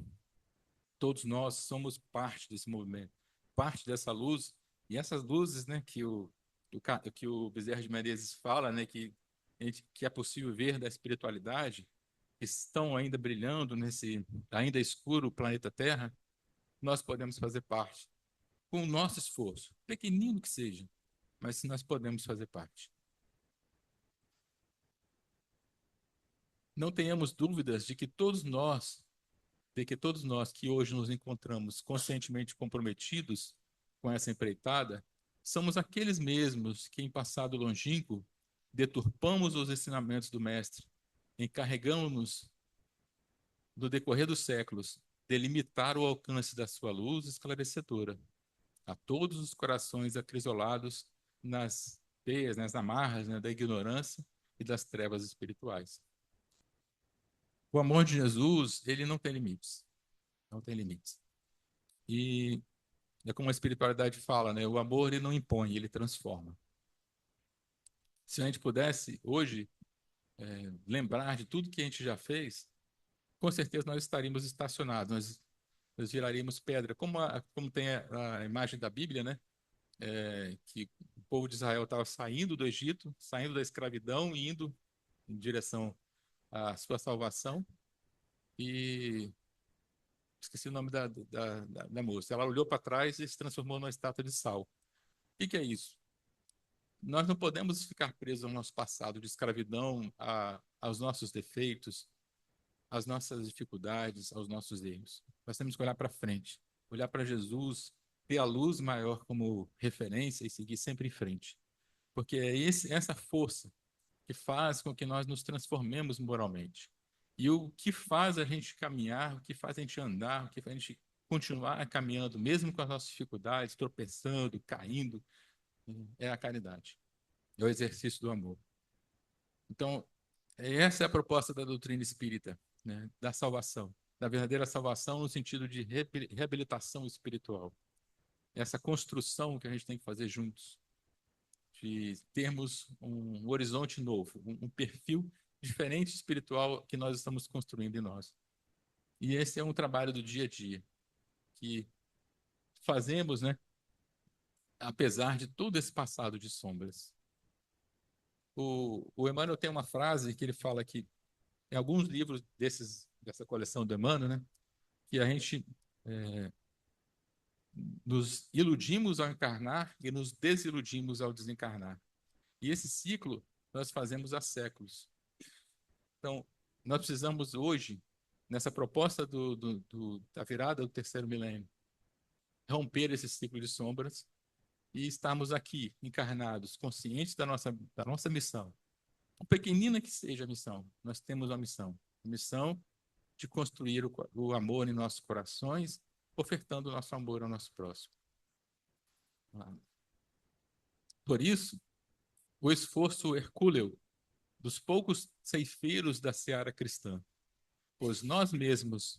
Todos nós somos parte desse movimento, parte dessa luz, e essas luzes, né, que que o Bezerra de Menezes fala, né, que é possível ver da espiritualidade, que estão ainda brilhando nesse ainda escuro planeta Terra, nós podemos fazer parte, com o nosso esforço, pequenino que seja, mas nós podemos fazer parte. Não tenhamos dúvidas de que todos nós que hoje nos encontramos conscientemente comprometidos com essa empreitada, somos aqueles mesmos que em passado longínquo deturpamos os ensinamentos do Mestre, encarregamos-nos no decorrer dos séculos delimitar o alcance da sua luz esclarecedora a todos os corações acrisolados nas teias, nas amarras, né, da ignorância e das trevas espirituais. O amor de Jesus, ele não tem limites. Não tem limites. E é como a espiritualidade fala, né? O amor, ele não impõe, ele transforma. Se a gente pudesse, hoje, lembrar de tudo que a gente já fez, com certeza nós estaríamos estacionados, nós viraríamos pedra. Como tem a imagem da Bíblia, né? Que o povo de Israel estava saindo do Egito, saindo da escravidão e indo em direção à sua salvação. E esqueci o nome da moça. Ela olhou para trás e se transformou numa estátua de sal. O que é isso? Nós não podemos ficar presos ao nosso passado de escravidão, aos nossos defeitos, às nossas dificuldades, aos nossos erros. Nós temos que olhar para frente, olhar para Jesus, ter a luz maior como referência e seguir sempre em frente. Porque é essa força que faz com que nós nos transformemos moralmente. E o que faz a gente caminhar, o que faz a gente andar, o que faz a gente continuar caminhando, mesmo com as nossas dificuldades, tropeçando, caindo, é a caridade, é o exercício do amor. Então, essa é a proposta da doutrina espírita, né, da salvação, da verdadeira salvação no sentido de reabilitação espiritual. Essa construção que a gente tem que fazer juntos, de termos um horizonte novo, um perfil diferente espiritual que nós estamos construindo em nós. E esse é um trabalho do dia a dia, que fazemos, né, apesar de todo esse passado de sombras. O Emmanuel tem uma frase que ele fala que, em alguns livros dessa coleção do Emmanuel, né, que a gente nos iludimos ao encarnar e nos desiludimos ao desencarnar. E esse ciclo nós fazemos há séculos. Então, nós precisamos hoje, nessa proposta da virada do terceiro milênio, romper esse ciclo de sombras e estarmos aqui, encarnados, conscientes da nossa missão. Por pequenina que seja a missão, nós temos uma missão. A missão de construir o amor em nossos corações, ofertando o nosso amor ao nosso próximo. Por isso, o esforço hercúleo dos poucos ceifeiros da seara cristã, pois nós mesmos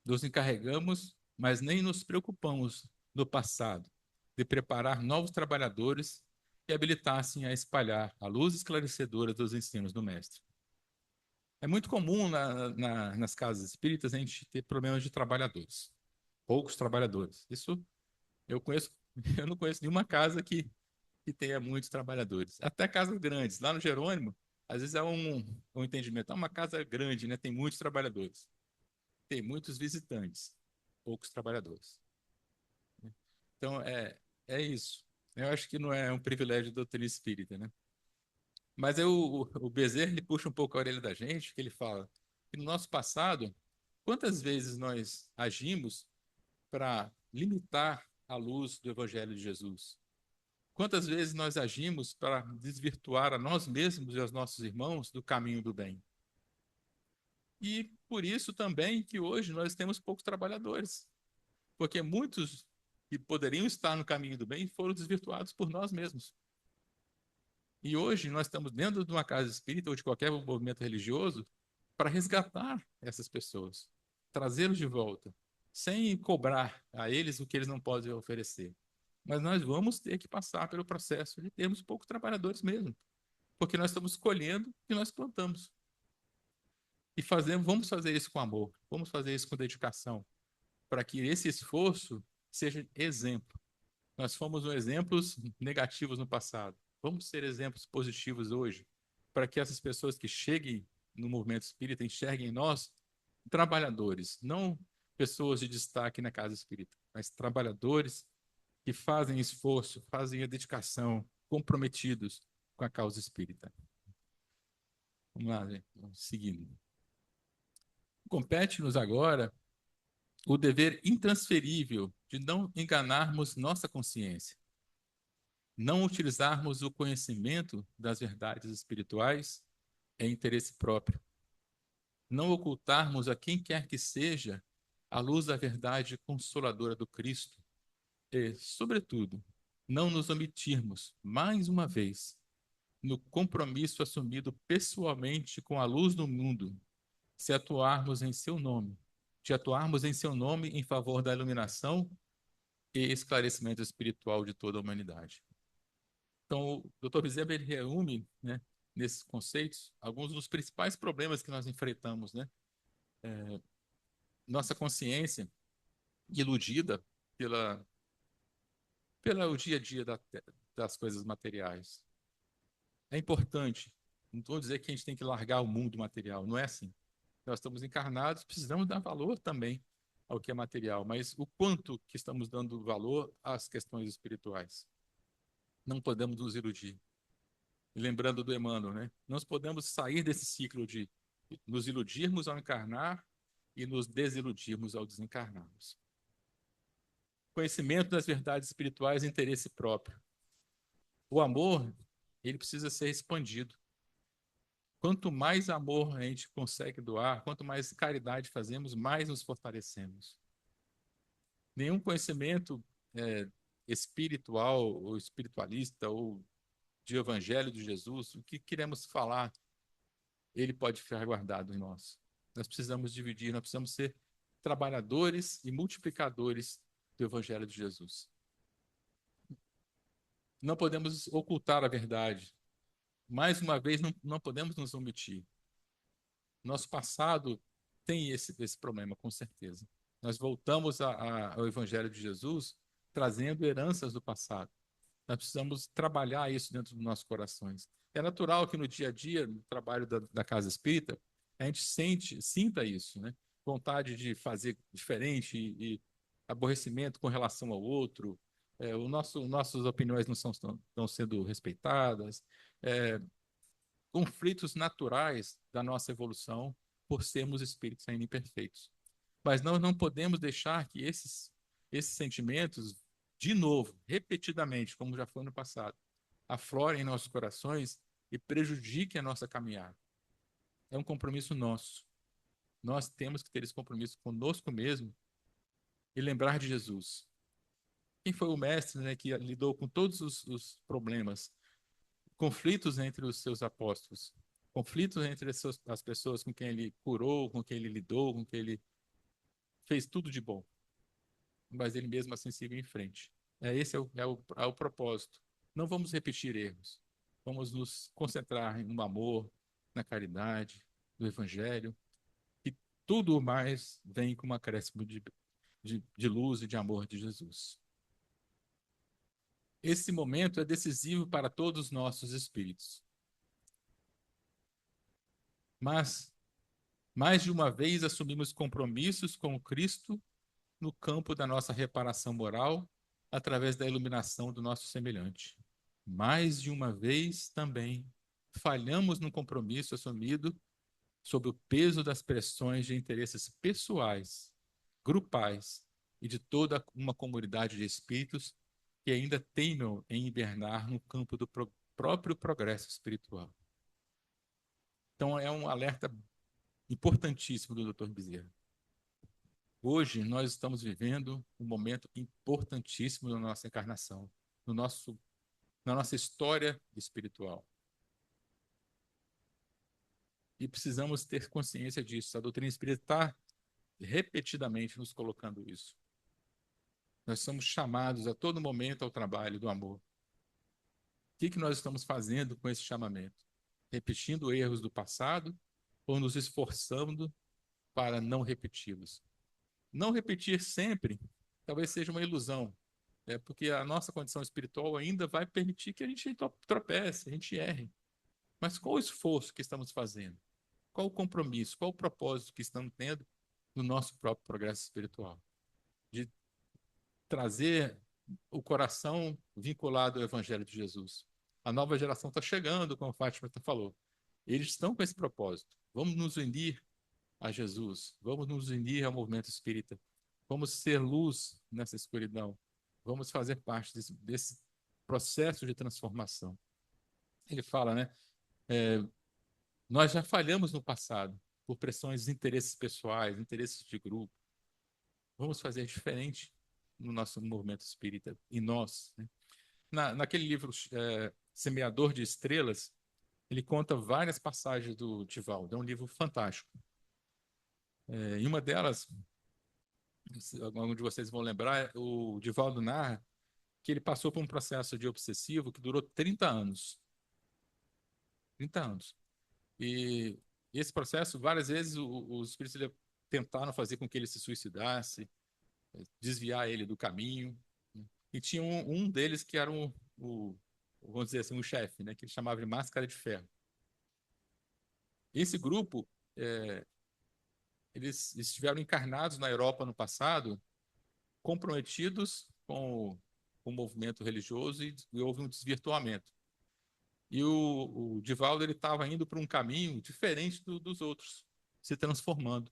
nos encarregamos, mas nem nos preocupamos no passado, de preparar novos trabalhadores que habilitassem a espalhar a luz esclarecedora dos ensinos do Mestre. É muito comum nas casas espíritas a gente ter problemas de trabalhadores, poucos trabalhadores. Isso eu conheço, eu não conheço nenhuma casa que tenha muitos trabalhadores. Até casas grandes. Lá no Jerônimo, às vezes é um entendimento. É uma casa grande, né? Tem muitos trabalhadores. Tem muitos visitantes, poucos trabalhadores. Então, é isso. Eu acho que não é um privilégio da doutrina espírita, né? Mas o Bezerra, ele puxa um pouco a orelha da gente, que ele fala que no nosso passado, quantas vezes nós agimos para limitar a luz do Evangelho de Jesus? Quantas vezes nós agimos para desvirtuar a nós mesmos e aos nossos irmãos do caminho do bem? E por isso também que hoje nós temos poucos trabalhadores, porque muitos que poderiam estar no caminho do bem foram desvirtuados por nós mesmos. E hoje nós estamos dentro de uma casa espírita ou de qualquer movimento religioso para resgatar essas pessoas, trazê-los de volta, sem cobrar a eles o que eles não podem oferecer. Mas nós vamos ter que passar pelo processo de termos poucos trabalhadores mesmo, porque nós estamos colhendo o que nós plantamos. E vamos fazer isso com amor, vamos fazer isso com dedicação, para que esse esforço seja exemplo. Nós fomos exemplos negativos no passado. Vamos ser exemplos positivos hoje, para que essas pessoas que cheguem no movimento espírita enxerguem em nós trabalhadores, não pessoas de destaque na casa espírita, mas trabalhadores que fazem esforço, fazem a dedicação, comprometidos com a causa espírita. Vamos lá, gente. Vamos seguindo. Compete-nos agora o dever intransferível de não enganarmos nossa consciência, não utilizarmos o conhecimento das verdades espirituais em interesse próprio, não ocultarmos a quem quer que seja a luz da verdade consoladora do Cristo e, sobretudo, não nos omitirmos, mais uma vez, no compromisso assumido pessoalmente com a luz do mundo, se atuarmos em seu nome, de atuarmos em seu nome em favor da iluminação e esclarecimento espiritual de toda a humanidade. Então, o Dr. Bezerra ele reúne, né, nesses conceitos, alguns dos principais problemas que nós enfrentamos, né? Nossa consciência iludida pela o dia a dia das coisas materiais. É importante, não estou dizendo que a gente tem que largar o mundo material, não é assim. Nós estamos encarnados, precisamos dar valor também ao que é material, mas o quanto que estamos dando valor às questões espirituais. Não podemos nos iludir. E lembrando do Emmanuel, né? Nós podemos sair desse ciclo de nos iludirmos ao encarnar e nos desiludirmos ao desencarnarmos. Conhecimento das verdades espirituais e interesse próprio. O amor, ele precisa ser expandido. Quanto mais amor a gente consegue doar, quanto mais caridade fazemos, mais nos fortalecemos. Nenhum conhecimento espiritual ou espiritualista ou de evangelho de Jesus, o que queremos falar, ele pode ficar guardado em nós. Nós precisamos dividir, nós precisamos ser trabalhadores e multiplicadores do evangelho de Jesus. Não podemos ocultar a verdade. Mais uma vez, não podemos nos omitir. Nosso passado tem esse problema, com certeza. Nós voltamos ao evangelho de Jesus trazendo heranças do passado. Nós precisamos trabalhar isso dentro dos nossos corações. É natural que no dia a dia, no trabalho da casa espírita, a gente sinta isso, né? Vontade de fazer diferente e aborrecimento com relação ao outro. Nossas opiniões não estão sendo respeitadas. Conflitos naturais da nossa evolução por sermos espíritos ainda imperfeitos. Mas nós não podemos deixar que esses sentimentos, de novo, repetidamente, como já foi no passado, aflorem em nossos corações e prejudiquem a nossa caminhada. É um compromisso nosso. Nós temos que ter esse compromisso conosco mesmo e lembrar de Jesus. Quem foi o mestre, né, que lidou com todos os problemas, conflitos entre os seus apóstolos, conflitos entre as pessoas com quem ele curou, com quem ele lidou, com quem ele fez tudo de bom. Mas ele mesmo assim seguiu em frente. Esse é o propósito. Não vamos repetir erros. Vamos nos concentrar no amor, na caridade, no evangelho, e tudo mais vem com um acréscimo de luz e de amor de Jesus. Esse momento é decisivo para todos os nossos espíritos. Mas, mais de uma vez, assumimos compromissos com o Cristo no campo da nossa reparação moral, através da iluminação do nosso semelhante. Mais de uma vez, também, falhamos no compromisso assumido sob o peso das pressões de interesses pessoais, grupais e de toda uma comunidade de espíritos que ainda teimam em hibernar no campo do próprio progresso espiritual. Então, é um alerta importantíssimo do Dr. Bezerra. Hoje, nós estamos vivendo um momento importantíssimo na nossa encarnação, na nossa história espiritual. E precisamos ter consciência disso. A doutrina espírita está repetidamente nos colocando isso. Nós somos chamados a todo momento ao trabalho do amor. O que nós estamos fazendo com esse chamamento? Repetindo erros do passado ou nos esforçando para não repeti-los? Não repetir sempre talvez seja uma ilusão, porque a nossa condição espiritual ainda vai permitir que a gente tropece, a gente erre. Mas qual o esforço que estamos fazendo? Qual o compromisso? Qual o propósito que estamos tendo no nosso próprio progresso espiritual? De trazer o coração vinculado ao Evangelho de Jesus. A nova geração está chegando, como a Fátima falou. Eles estão com esse propósito. Vamos nos unir a Jesus. Vamos nos unir ao movimento espírita. Vamos ser luz nessa escuridão. Vamos fazer parte desse processo de transformação. Ele fala, né? Nós já falhamos no passado por pressões de interesses pessoais, interesses de grupo. Vamos fazer diferente no nosso movimento espírita, em nós, né? Naquele livro Semeador de Estrelas, ele conta várias passagens do Divaldo. É um livro fantástico. Em uma delas, algum de vocês vão lembrar, o Divaldo narra que ele passou por um processo de obsessivo que durou 30 anos. 30 anos. E esse processo, várias vezes, os espíritos tentaram fazer com que ele se suicidasse, desviar ele do caminho. E tinha um deles que era vamos dizer assim, um chefe, né, que ele chamava de Máscara de Ferro. Esse grupo, eles estiveram encarnados na Europa no passado, comprometidos com o movimento religioso e houve um desvirtuamento. E o Divaldo estava indo para um caminho diferente dos outros, se transformando.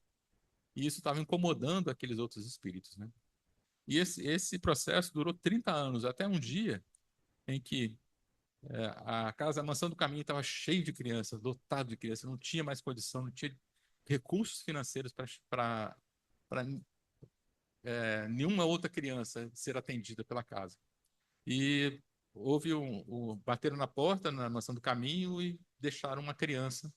E isso estava incomodando aqueles outros espíritos, né? E esse processo durou 30 anos, até um dia em que a Mansão do Caminho estava cheia de crianças, lotado de crianças, não tinha mais condição, não tinha recursos financeiros para nenhuma outra criança ser atendida pela casa. E houve bateram na porta na Mansão do Caminho e deixaram uma criança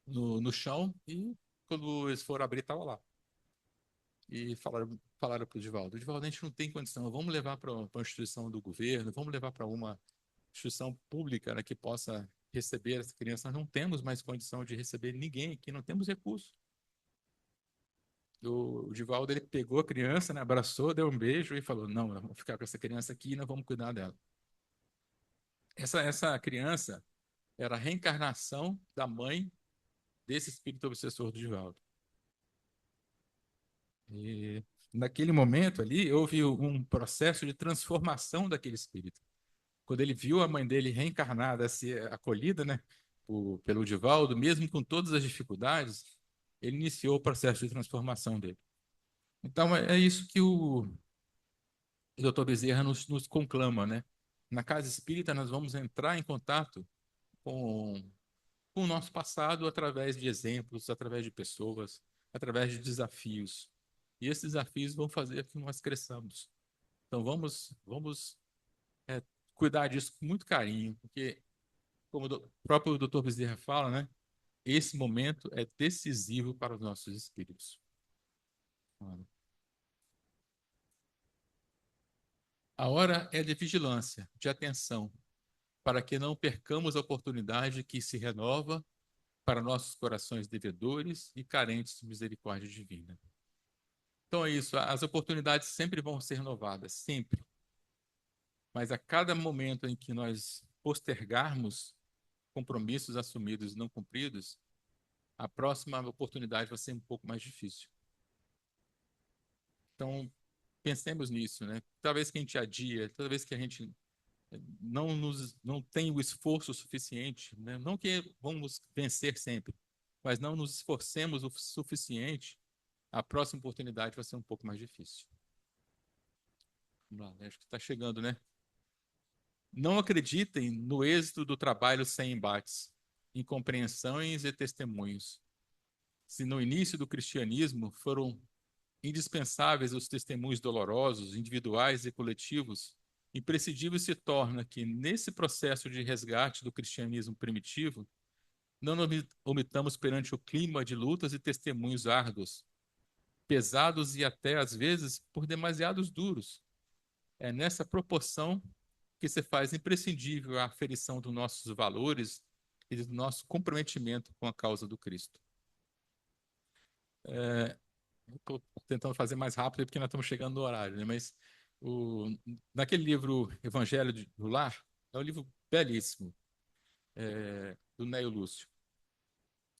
no chão e quando eles foram abrir, estava lá. E falaram para o Divaldo, a gente não tem condição, vamos levar para uma instituição do governo, vamos levar para uma instituição pública, né, que possa receber essa criança. Nós não temos mais condição de receber ninguém aqui, não temos recurso. O Divaldo, ele pegou a criança, né, abraçou, deu um beijo e falou, não, nós vamos ficar com essa criança aqui e nós vamos cuidar dela. Essa criança era a reencarnação da mãe desse espírito obsessor do Divaldo. E naquele momento ali, houve um processo de transformação daquele espírito. Quando ele viu a mãe dele reencarnada, ser acolhida, né, pelo Divaldo, mesmo com todas as dificuldades, ele iniciou o processo de transformação dele. Então, é isso que o Dr. Bezerra nos conclama, né? Na casa espírita, nós vamos entrar em contato com o nosso passado através de exemplos, através de pessoas, através de desafios. E esses desafios vão fazer com que nós cresçamos. Então, vamos cuidar disso com muito carinho, porque, como o próprio Dr. Bezerra fala, né? Esse momento é decisivo para os nossos espíritos. A hora é de vigilância, de atenção, para que não percamos a oportunidade que se renova para nossos corações devedores e carentes de misericórdia divina. Então é isso, as oportunidades sempre vão ser renovadas, sempre. Mas a cada momento em que nós postergarmos compromissos assumidos e não cumpridos, a próxima oportunidade vai ser um pouco mais difícil. Então, pensemos nisso, né? Toda vez que a gente adia, toda vez que a gente não tem o esforço suficiente, né? Não que vamos vencer sempre, mas não nos esforcemos o suficiente, a próxima oportunidade vai ser um pouco mais difícil. Vamos lá, acho que está chegando, né? Não acreditem no êxito do trabalho sem embates, incompreensões e testemunhos. Se no início do cristianismo foram indispensáveis os testemunhos dolorosos, individuais e coletivos, imprescindível se torna que, nesse processo de resgate do cristianismo primitivo, não nos omitamos perante o clima de lutas e testemunhos árduos, pesados e até, às vezes, por demasiados duros. É nessa proporção que se faz imprescindível a aferição dos nossos valores e do nosso comprometimento com a causa do Cristo. Estou tentando fazer mais rápido porque nós estamos chegando no horário, né? Mas O, naquele livro Evangelho do Lar, é um livro belíssimo, do Neo Lúcio.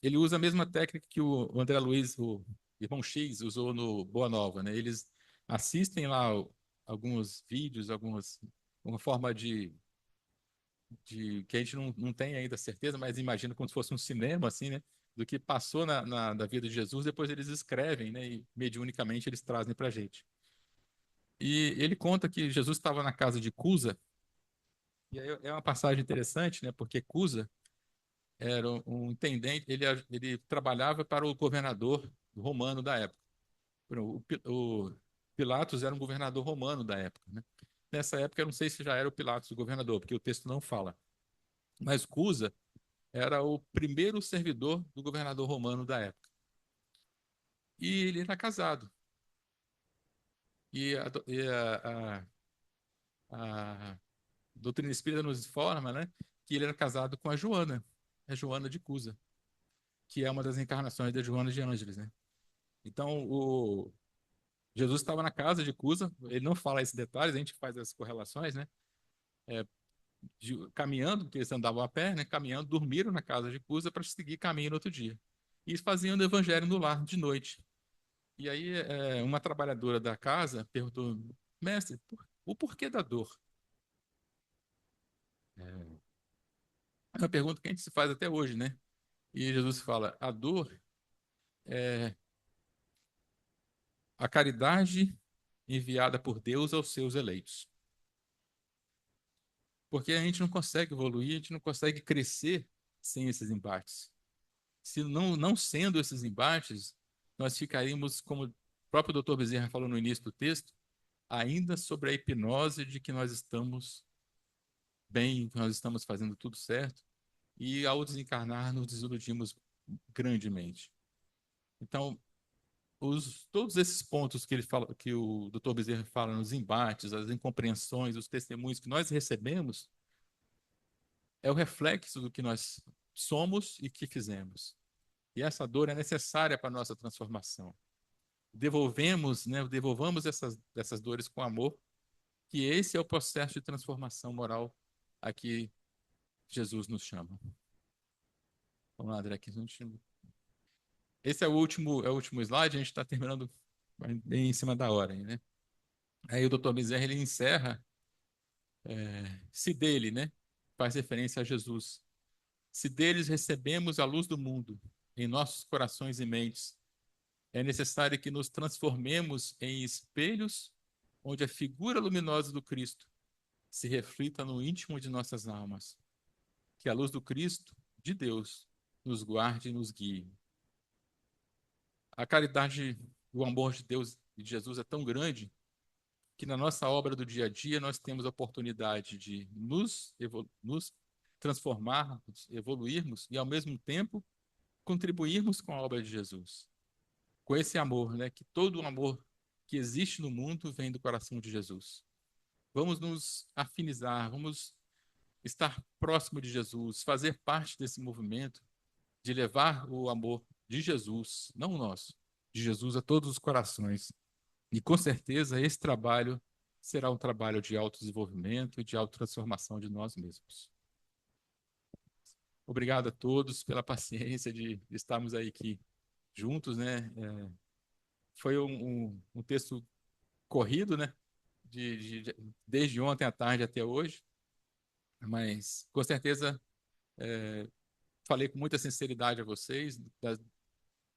Ele usa a mesma técnica que o André Luiz, o irmão X, usou no Boa Nova, né? Eles assistem lá alguns vídeos, uma forma de que a gente não tem ainda certeza, mas imagina como se fosse um cinema, assim, né? Do que passou da vida de Jesus, depois eles escrevem, né? E mediunicamente eles trazem para a gente. E ele conta que Jesus estava na casa de Cusa, e aí é uma passagem interessante, né? Porque Cusa era um intendente, ele trabalhava para o governador romano da época. O Pilatos era um governador romano da época, né? Nessa época, eu não sei se já era o Pilatos o governador, porque o texto não fala. Mas Cusa era o primeiro servidor do governador romano da época. E ele era casado. E a doutrina espírita nos informa, né, que ele era casado com a Joana de Cusa, que é uma das encarnações da Joana de Ângeles, né? Então, Jesus estava na casa de Cusa, ele não fala esses detalhes, a gente faz as correlações, né? Caminhando, porque eles andavam a pé, né? Caminhando, dormiram na casa de Cusa para seguir caminho no outro dia. E faziam o evangelho no lar de noite. E aí, uma trabalhadora da casa perguntou, mestre, o porquê da dor? É uma pergunta que a gente se faz até hoje, né? E Jesus fala, a dor é a caridade enviada por Deus aos seus eleitos. Porque a gente não consegue evoluir, a gente não consegue crescer sem esses embates. Se não sendo esses embates, nós ficaríamos, como o próprio Dr. Bezerra falou no início do texto, ainda sobre a hipnose de que nós estamos bem, que nós estamos fazendo tudo certo, e ao desencarnar nos desiludimos grandemente. Então, todos esses pontos que ele fala, que o Dr. Bezerra fala nos embates, as incompreensões, os testemunhos que nós recebemos, é o reflexo do que nós somos e que fizemos. E essa dor é necessária para a nossa transformação. Devolvamos essas dores com amor, que esse é o processo de transformação moral a que Jesus nos chama. Vamos lá, André, aqui esse é o último slide, a gente está terminando bem em cima da hora, né? Aí o Dr. Bezerra, ele encerra, se dele, né? Faz referência a Jesus. Se deles recebemos a luz do mundo em nossos corações e mentes, é necessário que nos transformemos em espelhos onde a figura luminosa do Cristo se reflita no íntimo de nossas almas. Que a luz do Cristo, de Deus, nos guarde e nos guie. A caridade e o amor de Deus e de Jesus é tão grande que na nossa obra do dia a dia nós temos a oportunidade de nos transformarmos, evoluirmos e, ao mesmo tempo, contribuirmos com a obra de Jesus. Com esse amor, né? Que todo o amor que existe no mundo vem do coração de Jesus. Vamos nos afinizar, vamos estar próximo de Jesus, fazer parte desse movimento de levar o amor de Jesus, não o nosso, de Jesus a todos os corações. E com certeza esse trabalho será um trabalho de autodesenvolvimento e de autotransformação de nós mesmos. Obrigado a todos pela paciência de estarmos aí aqui juntos, né? Foi um texto corrido, né? Desde ontem à tarde até hoje, mas com certeza falei com muita sinceridade a vocês,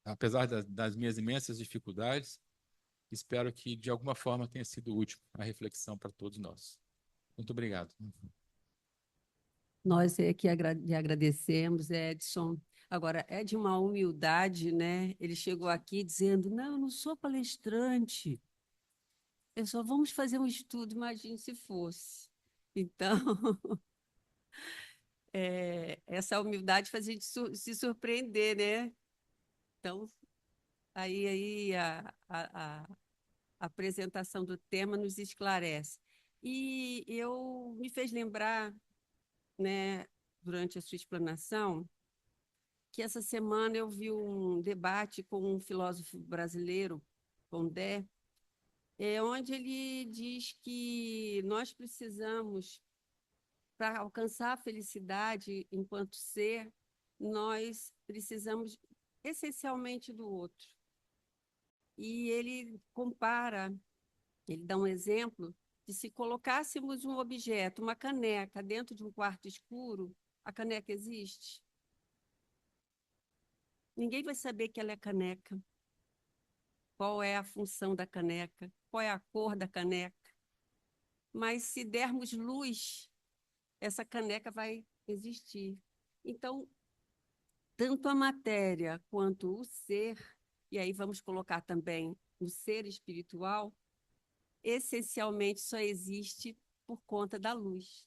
apesar das minhas imensas dificuldades. Espero que de alguma forma tenha sido útil a reflexão para todos nós. Muito obrigado. Nós é que lhe agradecemos, Edson. Agora, é de uma humildade, né? Ele chegou aqui dizendo: não, eu não sou palestrante, eu só vamos fazer um estudo, imagine se fosse. Então, essa humildade faz a gente se surpreender, né? Então, aí a apresentação do tema nos esclarece. E eu me fez lembrar, né, durante a sua explanação, que essa semana eu vi um debate com um filósofo brasileiro, Pondé, é onde ele diz que nós precisamos, para alcançar a felicidade enquanto ser, nós precisamos essencialmente do outro. E ele compara, ele dá um exemplo de se colocássemos um objeto, uma caneca, dentro de um quarto escuro, a caneca existe? Ninguém vai saber que ela é caneca. Qual é a função da caneca? Qual é a cor da caneca? Mas se dermos luz, essa caneca vai existir. Então, tanto a matéria quanto o ser, e aí vamos colocar também o ser espiritual, essencialmente só existe por conta da luz.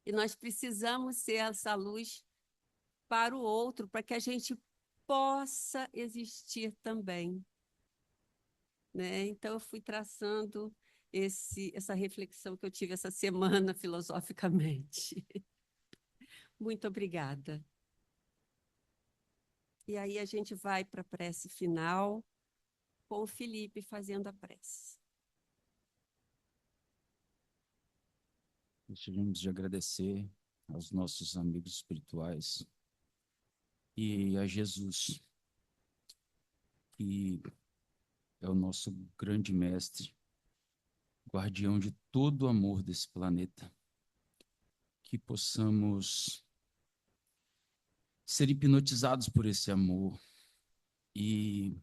E nós precisamos ser essa luz para o outro, para que a gente possa existir também, né? Então, eu fui traçando essa reflexão que eu tive essa semana filosoficamente. Muito obrigada. E aí a gente vai para a prece final, com o Felipe fazendo a prece. Gostaríamos de agradecer aos nossos amigos espirituais e a Jesus, que é o nosso grande mestre, guardião de todo o amor desse planeta. Que possamos ser hipnotizados por esse amor e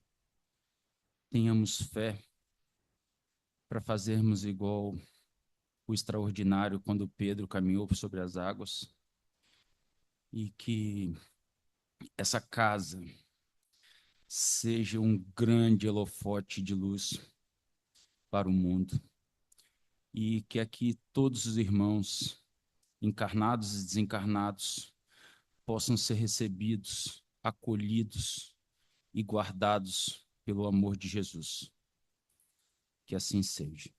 tenhamos fé para fazermos igual o extraordinário quando Pedro caminhou sobre as águas, e que essa casa seja um grande holofote de luz para o mundo, e que aqui todos os irmãos, encarnados e desencarnados, possam ser recebidos, acolhidos e guardados pelo amor de Jesus. Que assim seja.